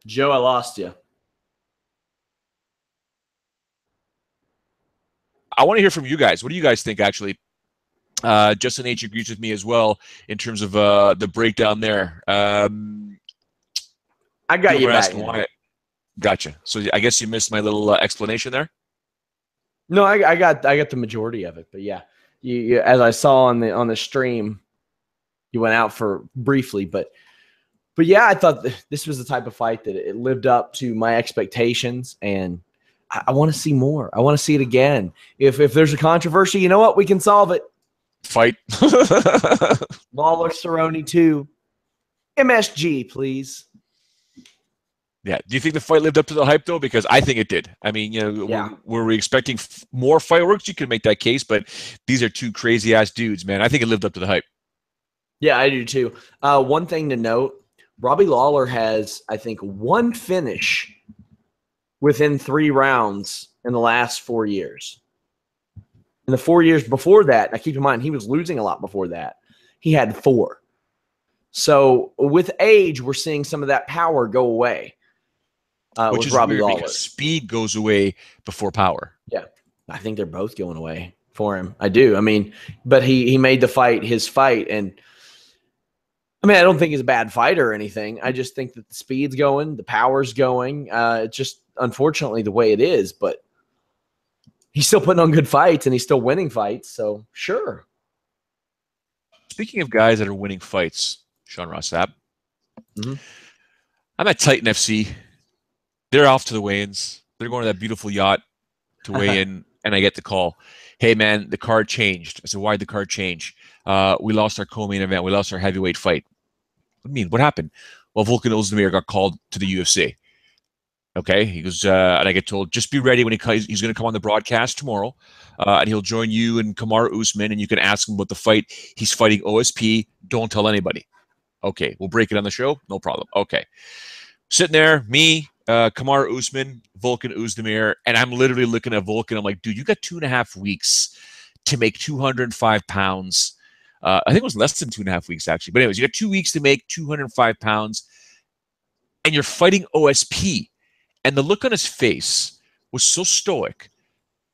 Joe, I lost you. I want to hear from you guys. What do you guys think, actually? Justin H. agrees with me as well in terms of the breakdown there. I got you back. Gotcha. So I guess you missed my little explanation there. No, I got the majority of it, but yeah, you as I saw on the stream, you went out for briefly, but yeah, I thought this was the type of fight that it lived up to my expectations, and I want to see more. I want to see it again. If there's a controversy, you know what? We can solve it. Fight. Lawler Cerrone 2. MSG, please. Yeah. Do you think the fight lived up to the hype, though? Because I think it did. I mean, were we expecting more fireworks? You can make that case, but these are two crazy-ass dudes, man. I think it lived up to the hype. Yeah, I do too. One thing to note, Robbie Lawler has, I think, 1 finish within 3 rounds in the last 4 years. In the 4 years before that, now keep in mind, he was losing a lot before that. He had 4. So with age, we're seeing some of that power go away. Which is Robbie weird Lawler. Because speed goes away before power. Yeah, I think they're both going away for him. I do. I mean, but he made the fight his fight, and I mean, I don't think he's a bad fighter or anything. I just think that the speed's going, the power's going. It's just unfortunately the way it is, but he's still putting on good fights and he's still winning fights. So sure. Speaking of guys that are winning fights, Sean Ross Sapp, I'm at Titan FC. They're off to the weigh-ins. They're going to that beautiful yacht to weigh in, and I get the call. Hey, man, the card changed. I said, why did the card change? We lost our co-main event. We lost our heavyweight fight. What do you mean? What happened? Well, Volkan Ozdemir got called to the UFC. Okay, he goes, and I get told, just be ready when he's going to come on the broadcast tomorrow, and he'll join you and Kamaru Usman, and you can ask him about the fight. He's fighting OSP. Don't tell anybody. Okay, we'll break it on the show. No problem. Okay, sitting there, me, Kamaru Usman, Volkan Oezdemir, and I'm literally looking at Volkan. I'm like, dude, you got 2.5 weeks to make 205 pounds. I think it was less than 2.5 weeks, actually. But anyways, you got 2 weeks to make 205 pounds, and you're fighting OSP. And the look on his face was so stoic,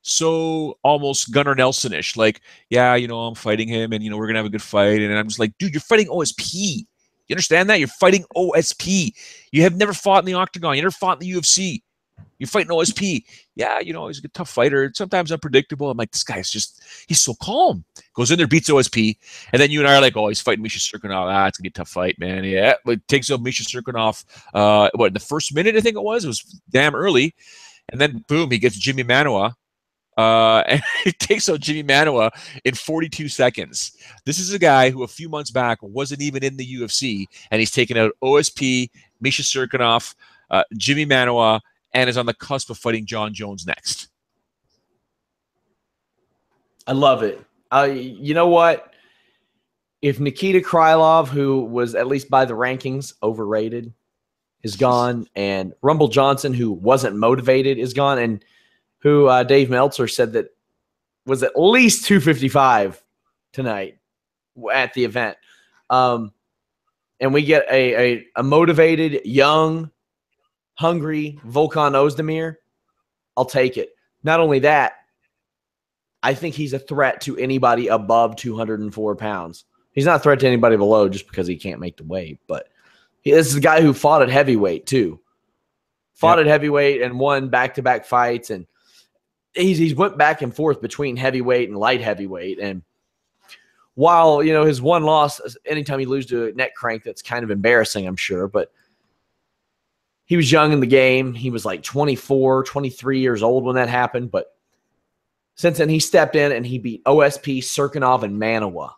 so almost Gunnar Nelson-ish. Like, yeah, I'm fighting him, and, we're going to have a good fight. And I'm just like, dude, you're fighting OSP. You understand that? You're fighting OSP. You have never fought in the octagon. You never fought in the UFC. You're fighting OSP. Yeah, he's a tough fighter. Sometimes unpredictable. I'm like, this guy's he's so calm. Goes in there, beats OSP. And then you and I are like, oh, he's fighting Misha Cirkunov. It's going to be a tough fight, man. Yeah, but takes out Misha Cirkunov. In the first minute, I think it was damn early. And then, boom, he gets Jimmy Manuwa. And he takes out Jimmy Manuwa in 42 seconds. This is a guy who a few months back wasn't even in the UFC, and he's taken out OSP, Misha Cirkunov, Jimmy Manuwa, and is on the cusp of fighting John Jones next. I love it. You know what? If Nikita Krylov, who was at least by the rankings overrated, is gone, and Rumble Johnson, who wasn't motivated, is gone, and who Dave Meltzer said that was at least 255 tonight at the event. And we get a motivated, young, hungry Volkan Oezdemir, I'll take it. Not only that, I think he's a threat to anybody above 204 pounds. He's not a threat to anybody below just because he can't make the weight. But this is a guy who fought at heavyweight too. Fought at heavyweight and won back-to-back fights. And he's went back and forth between heavyweight and light heavyweight. And while, his one loss, anytime he loses to a neck crank, that's kind of embarrassing, I'm sure. But he was young in the game. He was like 24, 23 years old when that happened. But since then, he stepped in and he beat OSP, Cirkunov, and Manuwa.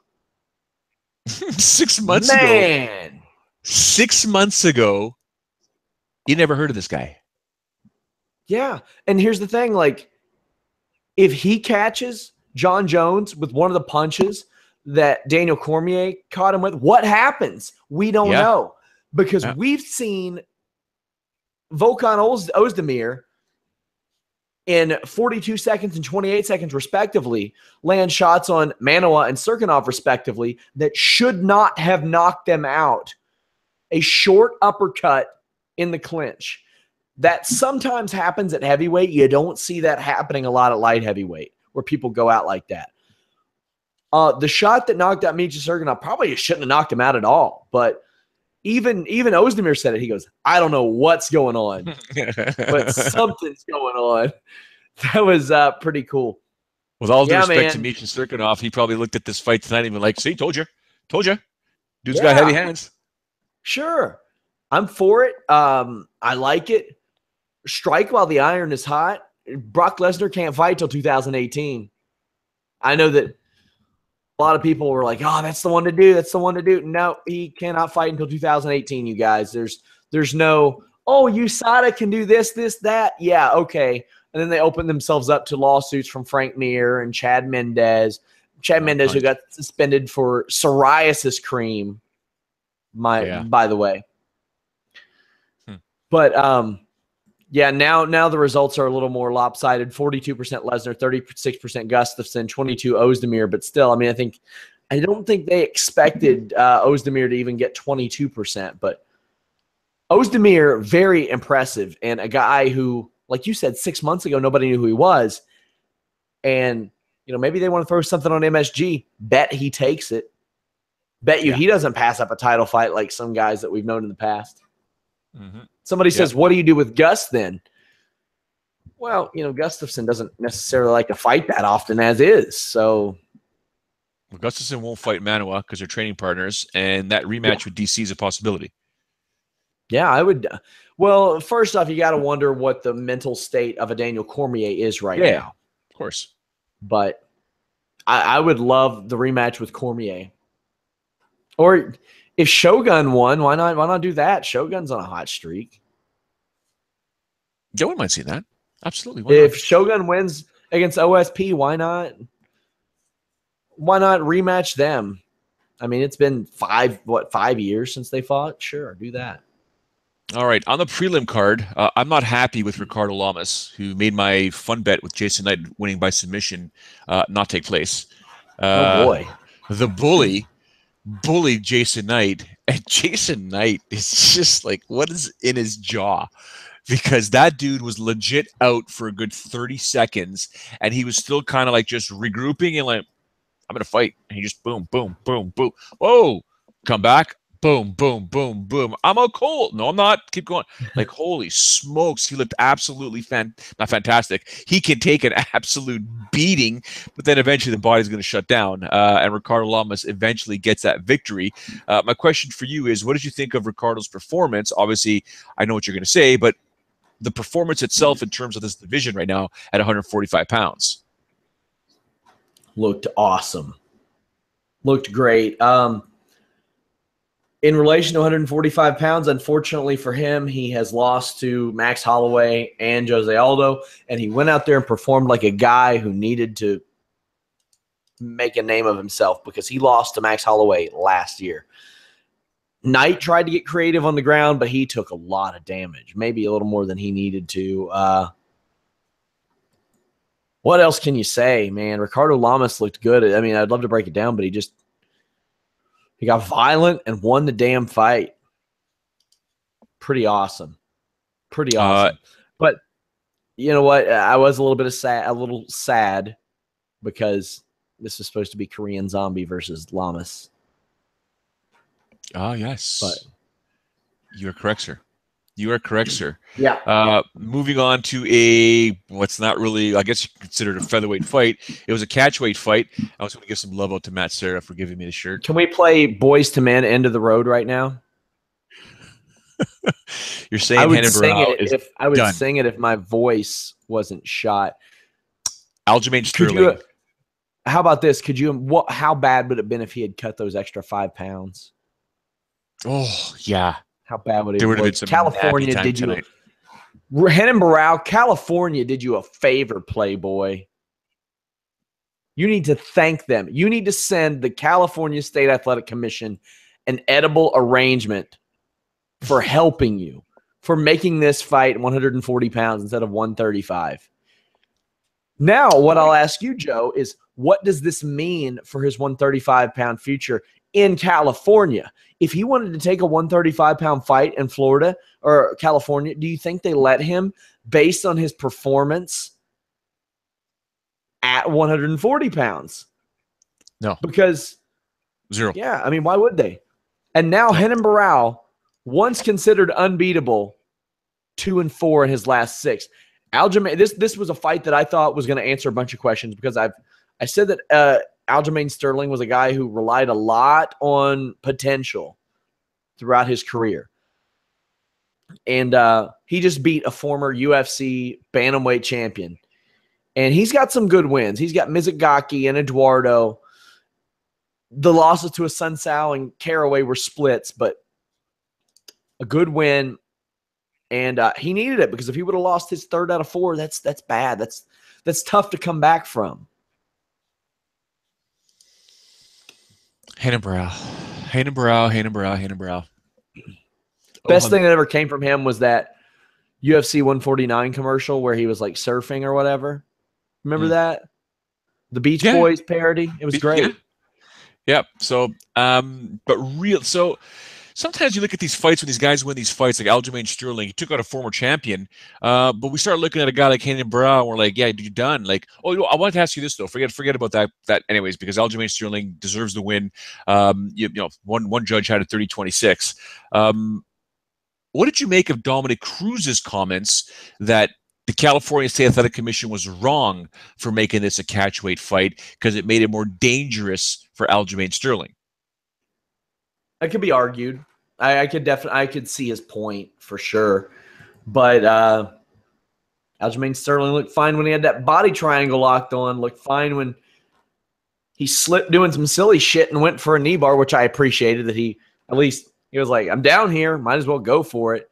6 months ago. 6 months ago, you never heard of this guy. Yeah. And here's the thing. Like, if he catches John Jones with one of the punches that Daniel Cormier caught him with, what happens? We don't know. Because we've seen Volkan Oezdemir in 42 seconds and 28 seconds, respectively, land shots on Manuwa and Cirkunov, respectively, that should not have knocked them out. A short uppercut in the clinch. That sometimes happens at heavyweight. You don't see that happening a lot at light heavyweight, where people go out like that. The shot that knocked out Misha Cirkunov probably shouldn't have knocked him out at all. But even Oezdemir said it. He goes, I don't know what's going on, but something's going on. That was pretty cool. With all due respect to Misha Cirkunov, he probably looked at this fight tonight and been like, see, told you. Dude's got heavy hands. Sure. I'm for it. I like it. Strike while the iron is hot. Brock Lesnar can't fight till 2018. I know that a lot of people were like, oh, that's the one to do. That's the one to do. No, he cannot fight until 2018, you guys. There's no, oh, USADA can do this, that. Yeah, okay. And then they open themselves up to lawsuits from Frank Mir and Chad Mendez. Chad Mendez, who got suspended for psoriasis cream, by the way. But, now the results are a little more lopsided. 42% Lesnar, 36% Gustafsson, 22 Oezdemir. But still, I don't think they expected Oezdemir to even get 22%. But Oezdemir, very impressive. And a guy who, like you said, 6 months ago, nobody knew who he was. And, maybe they want to throw something on MSG. Bet he takes it. Bet you he doesn't pass up a title fight like some guys that we've known in the past. Mm-hmm. Somebody says, what do you do with Gus then? Well, Gustafsson doesn't necessarily like to fight that often as is. So Gustafsson won't fight Manuwa because they're training partners, and that rematch with DC is a possibility. Yeah, I would. Well, first off, you got to wonder what the mental state of a Daniel Cormier is now. Yeah, of course. But I would love the rematch with Cormier. Or if Shogun won, why not do that? Shogun's on a hot streak. Yeah, I wouldn't mind seeing that. Absolutely. Why If not? Shogun wins against OSP, why not? Why not rematch them? I mean, it's been 5 years since they fought? Sure, do that. All right. On the prelim card, I'm not happy with Ricardo Lamas, who made my fun bet with Jason Knight winning by submission not take place. Oh boy. The bully bullied Jason Knight, and Jason Knight is just like, what is in his jaw? Because that dude was legit out for a good 30 seconds, and he was still kind of like just regrouping and like, I'm gonna fight. And he just boom, boom, boom, boom. Oh, come back. Boom, boom, boom, boom. I'm a cold. No, I'm not. Keep going. Like, holy smokes. He looked absolutely not fantastic. He can take an absolute beating, but then eventually the body's going to shut down. And Ricardo Lamas eventually gets that victory. My question for you is, what did you think of Ricardo's performance? Obviously, I know what you're going to say, but the performance itself in terms of this division right now at 145 pounds. Looked awesome. Looked great. In relation to 145 pounds, unfortunately for him, he has lost to Max Holloway and Jose Aldo, and he went out there and performed like a guy who needed to make a name of himself because he lost to Max Holloway last year. Knight tried to get creative on the ground, but he took a lot of damage, maybe a little more than he needed to. What else can you say, man? Ricardo Lamas looked good. I mean, I'd love to break it down, but he got violent and won the damn fight. Pretty awesome. Pretty awesome. But you know what? I was a little sad because this was supposed to be Korean Zombie versus Lamas. Ah, yes. But you are correct, sir. You are correct, sir. Yeah. Moving on to what's not really, I guess you consider it a featherweight fight. It was a catchweight fight. I was going to give some love out to Matt Serra for giving me the shirt. Can we play Boys to Men End of the Road right now? You're saying I would sing it if my voice wasn't shot. Aljamain Sterling. How about this? How bad would it have been if he had cut those extra 5 pounds? Oh, yeah. How bad would it have been? Some California did tonight. Renan Barao, California did you a favor, Playboy. You need to thank them. You need to send the California State Athletic Commission an edible arrangement for helping you, for making this fight 140 pounds instead of 135. Now, what I'll ask you, Joe, is what does this mean for his 135-pound future in California? If he wanted to take a 135-pound fight in Florida or California, do you think they let him based on his performance at 140 pounds? No. Because zero. Yeah, I mean, why would they? And now Renan Barao, once considered unbeatable, 2-4 in his last 6. Aljamain, this was a fight that I thought was going to answer a bunch of questions because I said that Aljamain Sterling was a guy who relied a lot on potential throughout his career. And he just beat a former UFC bantamweight champion. And he's got some good wins. He's got Mizugaki and Eduardo. The losses to Asuncao and Caraway were splits, but a good win. And he needed it because if he would have lost his 3rd out of 4, that's bad. That's tough to come back from. Renan Barao. Best thing that ever came from him was that UFC 149 commercial where he was like surfing or whatever. Remember that? The Beach Boys parody. It was great. Yeah. So, so sometimes you look at these fights when these guys win these fights, like Aljamain Sterling, he took out a former champion. But we start looking at a guy like Renan Barao, and we're like, yeah, you're done. Like, I wanted to ask you this though. Forget about that anyways, because Aljamain Sterling deserves the win. One judge had a 30-26. What did you make of Dominic Cruz's comments that the California State Athletic Commission was wrong for making this a catchweight fight because it made it more dangerous for Aljamain Sterling? That could be argued. I could see his point for sure. But Aljamain Sterling looked fine when he had that body triangle locked on, looked fine when he slipped doing some silly shit and went for a knee bar, which I appreciated that he was like, I'm down here, might as well go for it.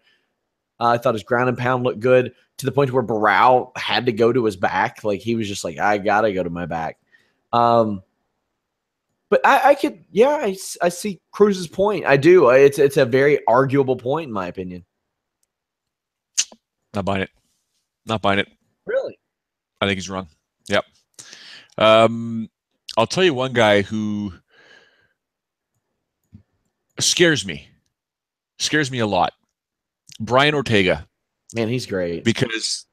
I thought his ground and pound looked good to the point where Barao had to go to his back. Like he was just like, I gotta go to my back. But I see Cruz's point. I do. It's a very arguable point in my opinion. Not buying it. Not buying it. Really? I think he's wrong. Yep. I'll tell you one guy who scares me a lot. Brian Ortega. Man, he's great. Because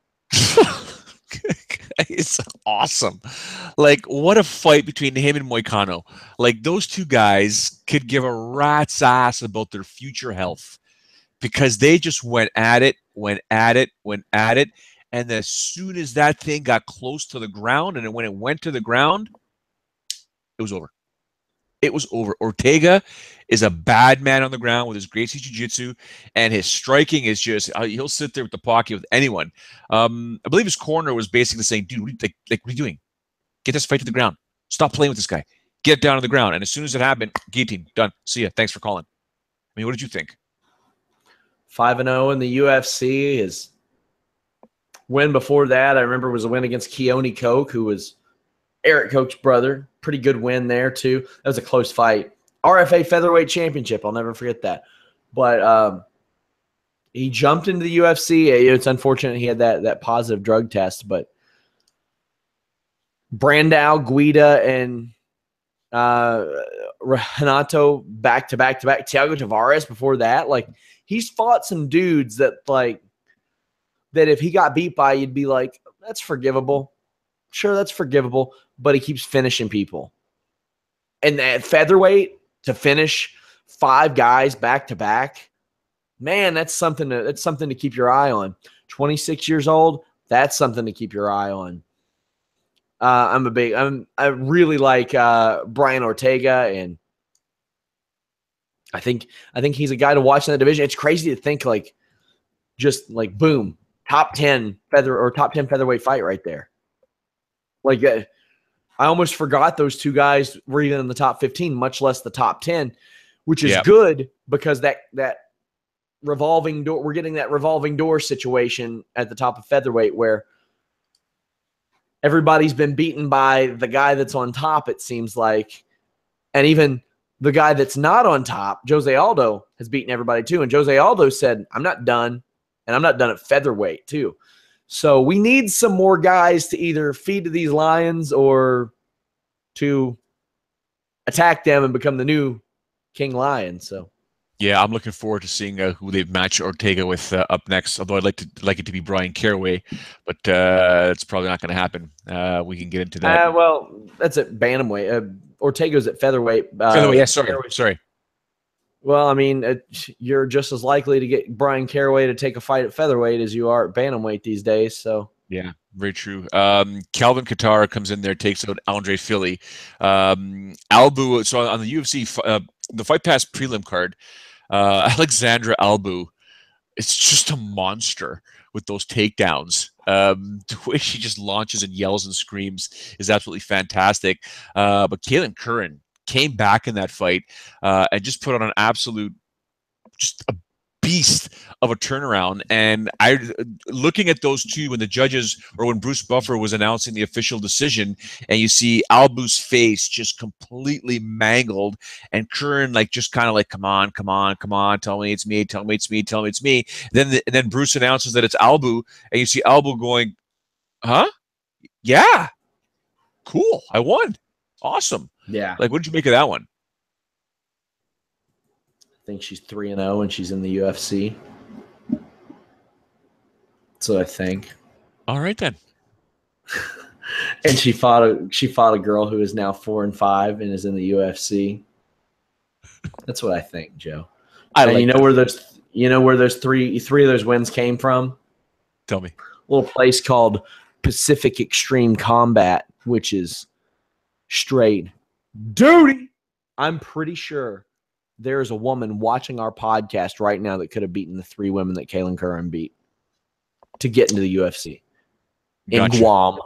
it's awesome. Like, what a fight between him and Moicano. Like, those two guys could give a rat's ass about their future health because they just went at it. And as soon as that thing got close to the ground, and when it went to the ground, it was over. It was over. Ortega is a bad man on the ground with his Gracie Jiu-Jitsu, and his striking is just, he'll sit there with the pocket with anyone. I believe his corner was basically saying, dude, what are you doing? Get this fight to the ground. Stop playing with this guy. Get down on the ground. And as soon as it happened, guillotine, done. See ya. Thanks for calling. I mean, what did you think? 5-0 in the UFC. His win before that, I remember, was a win against Keone Koch, who was Eric Koch's brother. Pretty good win there, too. That was a close fight. RFA Featherweight Championship. I'll never forget that. But he jumped into the UFC. It's unfortunate he had that positive drug test. But Brandao, Guida, and Renato back-to-back. Thiago Tavares before that. Like, he's fought some dudes that if he got beat by, you'd be like, that's forgivable. Sure, that's forgivable, but he keeps finishing people. And at featherweight, to finish 5 guys back to back, man, that's something to keep your eye on. 26 years old, that's something to keep your eye on. I really like Brian Ortega, and I think he's a guy to watch in that division. It's crazy to think boom, top 10 featherweight fight right there. Like, I almost forgot those two guys were even in the top 15, much less the top 10, which is good because that revolving door, we're getting that revolving door situation at the top of featherweight where everybody's been beaten by the guy that's on top, it seems like. And even the guy that's not on top, Jose Aldo, has beaten everybody too. And Jose Aldo said, I'm not done, and I'm not done at featherweight too. So we need some more guys to either feed to these lions or to attack them and become the new King Lion. So, yeah, I'm looking forward to seeing who they match Ortega with up next. Although I'd like it to be Brian Caraway, but it's probably not going to happen. We can get into that. Well, that's at bantamweight. Ortega's at featherweight. Featherweight, yeah, sorry. Well, I mean, you're just as likely to get Brian Caraway to take a fight at featherweight as you are at bantamweight these days. So yeah, very true. Calvin Kattar comes in there, takes out Andre Fili. Albu. So on the UFC, the Fight Pass prelim card, Alexandra Albu, it's just a monster with those takedowns. The way she just launches and yells and screams is absolutely fantastic. But Kaylin Curran came back in that fight and just put on an absolute, just a beast of a turnaround. And looking at those two, when the judges, or when Bruce Buffer was announcing the official decision, and you see Albu's face just completely mangled, and Curran just kind of like, come on, tell me it's me. Then Bruce announces that it's Albu, and you see Albu going, huh? Yeah, cool, I won, awesome. Yeah. Like, what did you make of that one? I think she's 3-0 and she's in the UFC. So I think. All right then. And she fought a girl who is now 4-5 and is in the UFC. That's what I think, Joe. You know where those three of those wins came from? Tell me. A little place called Pacific Extreme Combat, which is straight duty. I'm pretty sure there is a woman watching our podcast right now that could have beaten the 3 women that Kaylin Curran beat to get into the UFC. Gotcha. In Guam.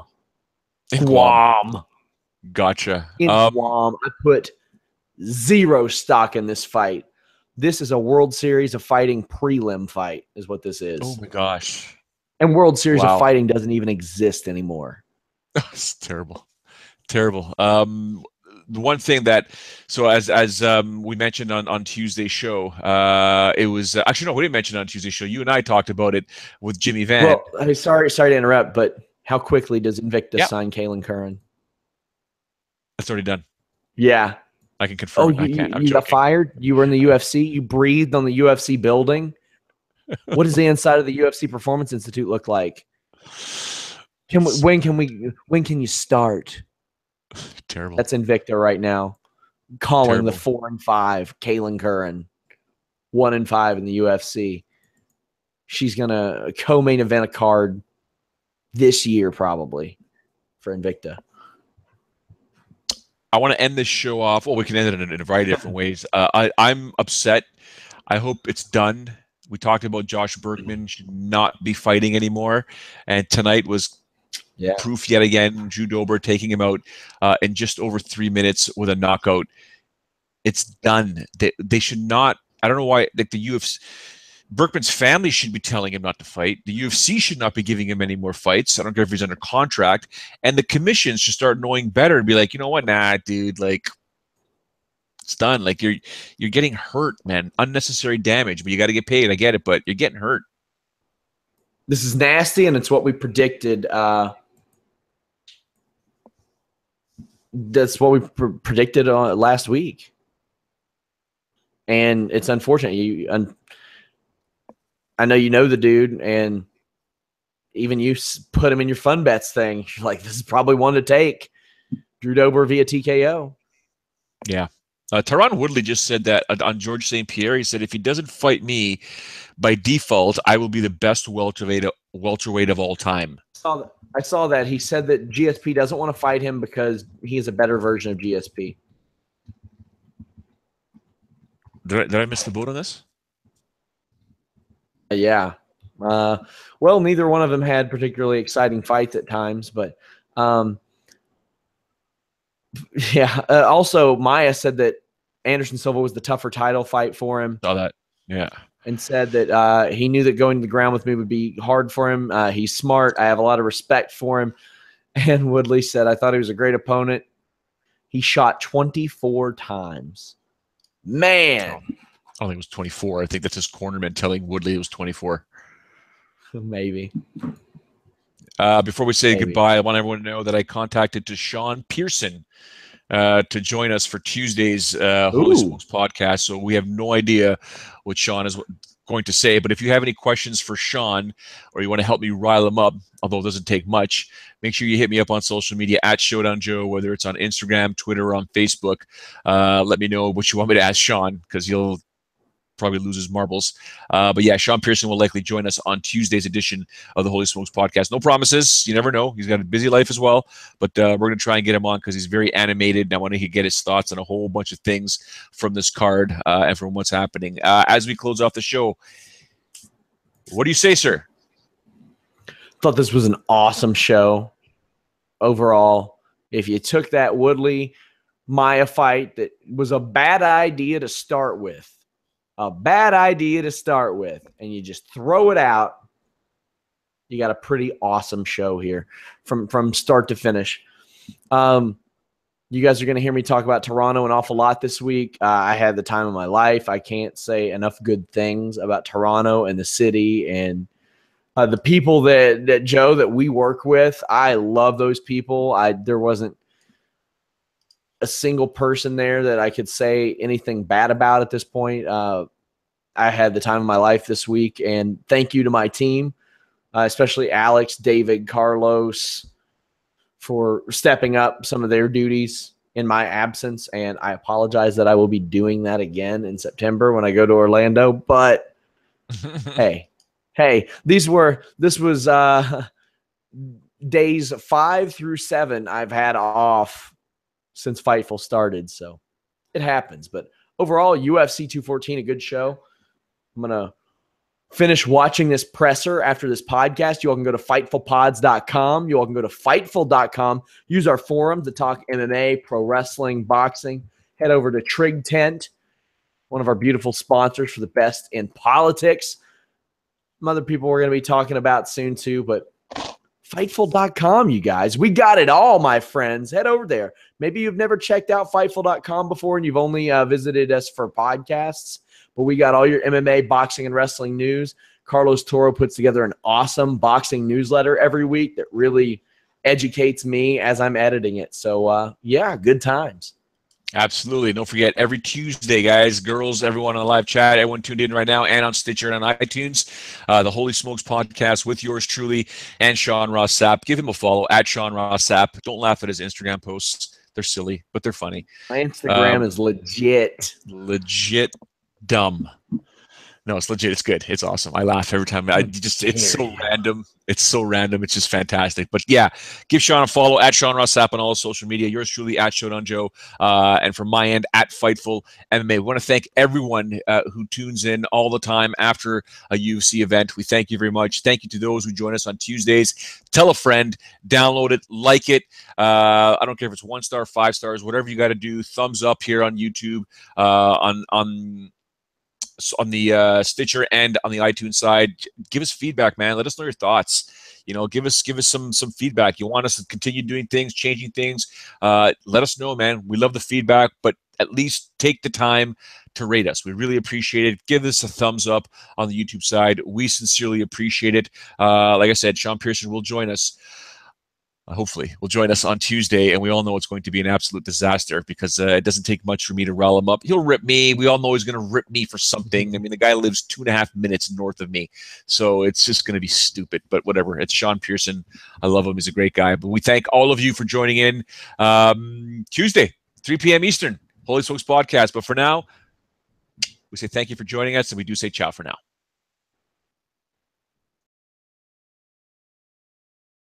Guam. Gotcha. In Guam. I put 0 stock in this fight. This is a World Series of Fighting prelim fight is what this is. Oh, my gosh. And World Series Wow. of Fighting doesn't even exist anymore. It's terrible. Terrible. The one thing that, so as we mentioned on Tuesday's show, it was actually, no, we didn't mention it on Tuesday's show. You and I talked about it with Jimmy Van. Well, hey, sorry to interrupt, but how quickly does Invicta sign Kaylin Curran? That's already done. Yeah. I can confirm. You got fired? You were in the UFC? You breathed on the UFC building? What does the inside of the UFC Performance Institute look like? When can you start? Terrible. That's Invicta right now. Calling Terrible. the 4-5 Kaylin Curran, 1-5 in the UFC. She's gonna co-main event a card this year probably for Invicta. I want to end this show off. Well, we can end it in a variety of different ways. I'm upset. I hope it's done. We talked about Josh Berkman should not be fighting anymore, and tonight was proof yet again. Drew Dober taking him out in just over 3 minutes with a knockout. It's done. They should not. I don't know why. Like the UFC, Berkman's family should be telling him not to fight. The UFC should not be giving him any more fights. I don't care if he's under contract. And the commissions should start knowing better and be like, you know what, nah, dude, like it's done. Like you're getting hurt, man. Unnecessary damage, but you got to get paid. I get it, but you're getting hurt. This is nasty, and it's what we predicted. That's what we predicted last week, and it's unfortunate. I know you know the dude, and even you put him in your fun bets thing. You're like, this is probably one to take. Drew Dober via TKO. Yeah. Tyron Woodley just said that on George St. Pierre. He said, if he doesn't fight me by default, I will be the best welterweight of all time. I saw that. He said that GSP doesn't want to fight him because he is a better version of GSP. Did I miss the boat on this? Yeah. Well, neither one of them had particularly exciting fights at times, but yeah. Also, Maia said that Anderson Silva was the tougher title fight for him. Saw that. Yeah. And said that he knew that going to the ground with me would be hard for him. He's smart. I have a lot of respect for him. And Woodley said, I thought he was a great opponent. He shot 24 times. Man. I don't think it was 24. I think that's his cornerman telling Woodley it was 24. Maybe. Before we say goodbye, I want everyone to know that I contacted to Sean Pearson to join us for Tuesday's Holy Smokes podcast. So we have no idea what Sean is going to say. But if you have any questions for Sean or you want to help me rile him up, although it doesn't take much, make sure you hit me up on social media at Showdown Joe, whether it's on Instagram, Twitter, or on Facebook. Let me know what you want me to ask Sean, because he'll probably lose his marbles. But yeah, Sean Pearson will likely join us on Tuesday's edition of the Holy Smokes podcast. No promises. You never know. He's got a busy life as well. But we're going to try and get him on because he's very animated. And I want to get his thoughts on a whole bunch of things from this card and from what's happening. As we close off the show, what do you say, sir? Thought this was an awesome show overall. If you took that Woodley Maia fight that was a bad idea to start with, and you just throw it out, you got a pretty awesome show here from start to finish. You guys are going to hear me talk about Toronto an awful lot this week. I had the time of my life. I can't say enough good things about Toronto and the city and the people that Joe, that we work with. I love those people. There wasn't a single person there that I could say anything bad about at this point. I had the time of my life this week, and thank you to my team, especially Alex, David, Carlos, for stepping up some of their duties in my absence. And I apologize that I will be doing that again in September when I go to Orlando. But hey, this was days 5 through 7 I've had off since Fightful started, so it happens. But overall, UFC 214, a good show. I'm going to finish watching this presser after this podcast. You all can go to FightfulPods.com. You all can go to Fightful.com. Use our forum to talk MMA, pro wrestling, boxing. Head over to Trig Tent. one of our beautiful sponsors for the best in politics. Some other people we're going to be talking about soon too, but Fightful.com, you guys. We got it all, my friends. Head over there. Maybe you've never checked out Fightful.com before and you've only visited us for podcasts, but we got all your MMA, boxing, and wrestling news. Carlos Toro puts together an awesome boxing newsletter every week that really educates me as I'm editing it. So, yeah, good times. Absolutely. Don't forget, every Tuesday, guys, girls, everyone on the live chat, everyone tuned in right now and on Stitcher and on iTunes, the Holy Smokes podcast with yours truly and Sean Ross Sapp. Give him a follow at Sean Ross Sapp. Don't laugh at his Instagram posts. They're silly, but they're funny. My Instagram is legit. Legit dumb. No, it's legit. It's good. It's awesome. I laugh every time. It's so random. It's so random. It's just fantastic. But yeah, give Sean a follow at Sean Ross Sapp on all social media. Yours truly at Showdown Joe. And from my end at Fightful MMA. We want to thank everyone who tunes in all the time after a UFC event. We thank you very much. Thank you to those who join us on Tuesdays. Tell a friend, download it, like it. I don't care if it's 1 star, 5 stars, whatever you got to do. Thumbs up here on YouTube, on the Stitcher and on the iTunes side. Give us feedback, man. Let us know your thoughts. Give us some feedback. You want us to continue doing things, changing things? Let us know, man. We love the feedback, but at least take the time to rate us. We really appreciate it. Give us a thumbs up on the YouTube side. We sincerely appreciate it. Like I said, Sean Pearson will join us. Hopefully will join us on Tuesday, and we all know it's going to be an absolute disaster because it doesn't take much for me to rile him up. He'll rip me. We all know he's going to rip me for something. I mean, the guy lives 2.5 minutes north of me, so it's just going to be stupid, but whatever. It's Sean Pearson. I love him. He's a great guy, but we thank all of you for joining in. Tuesday, 3 p.m. Eastern, Holy Smokes Podcast. But for now, we say thank you for joining us, and we do say ciao for now.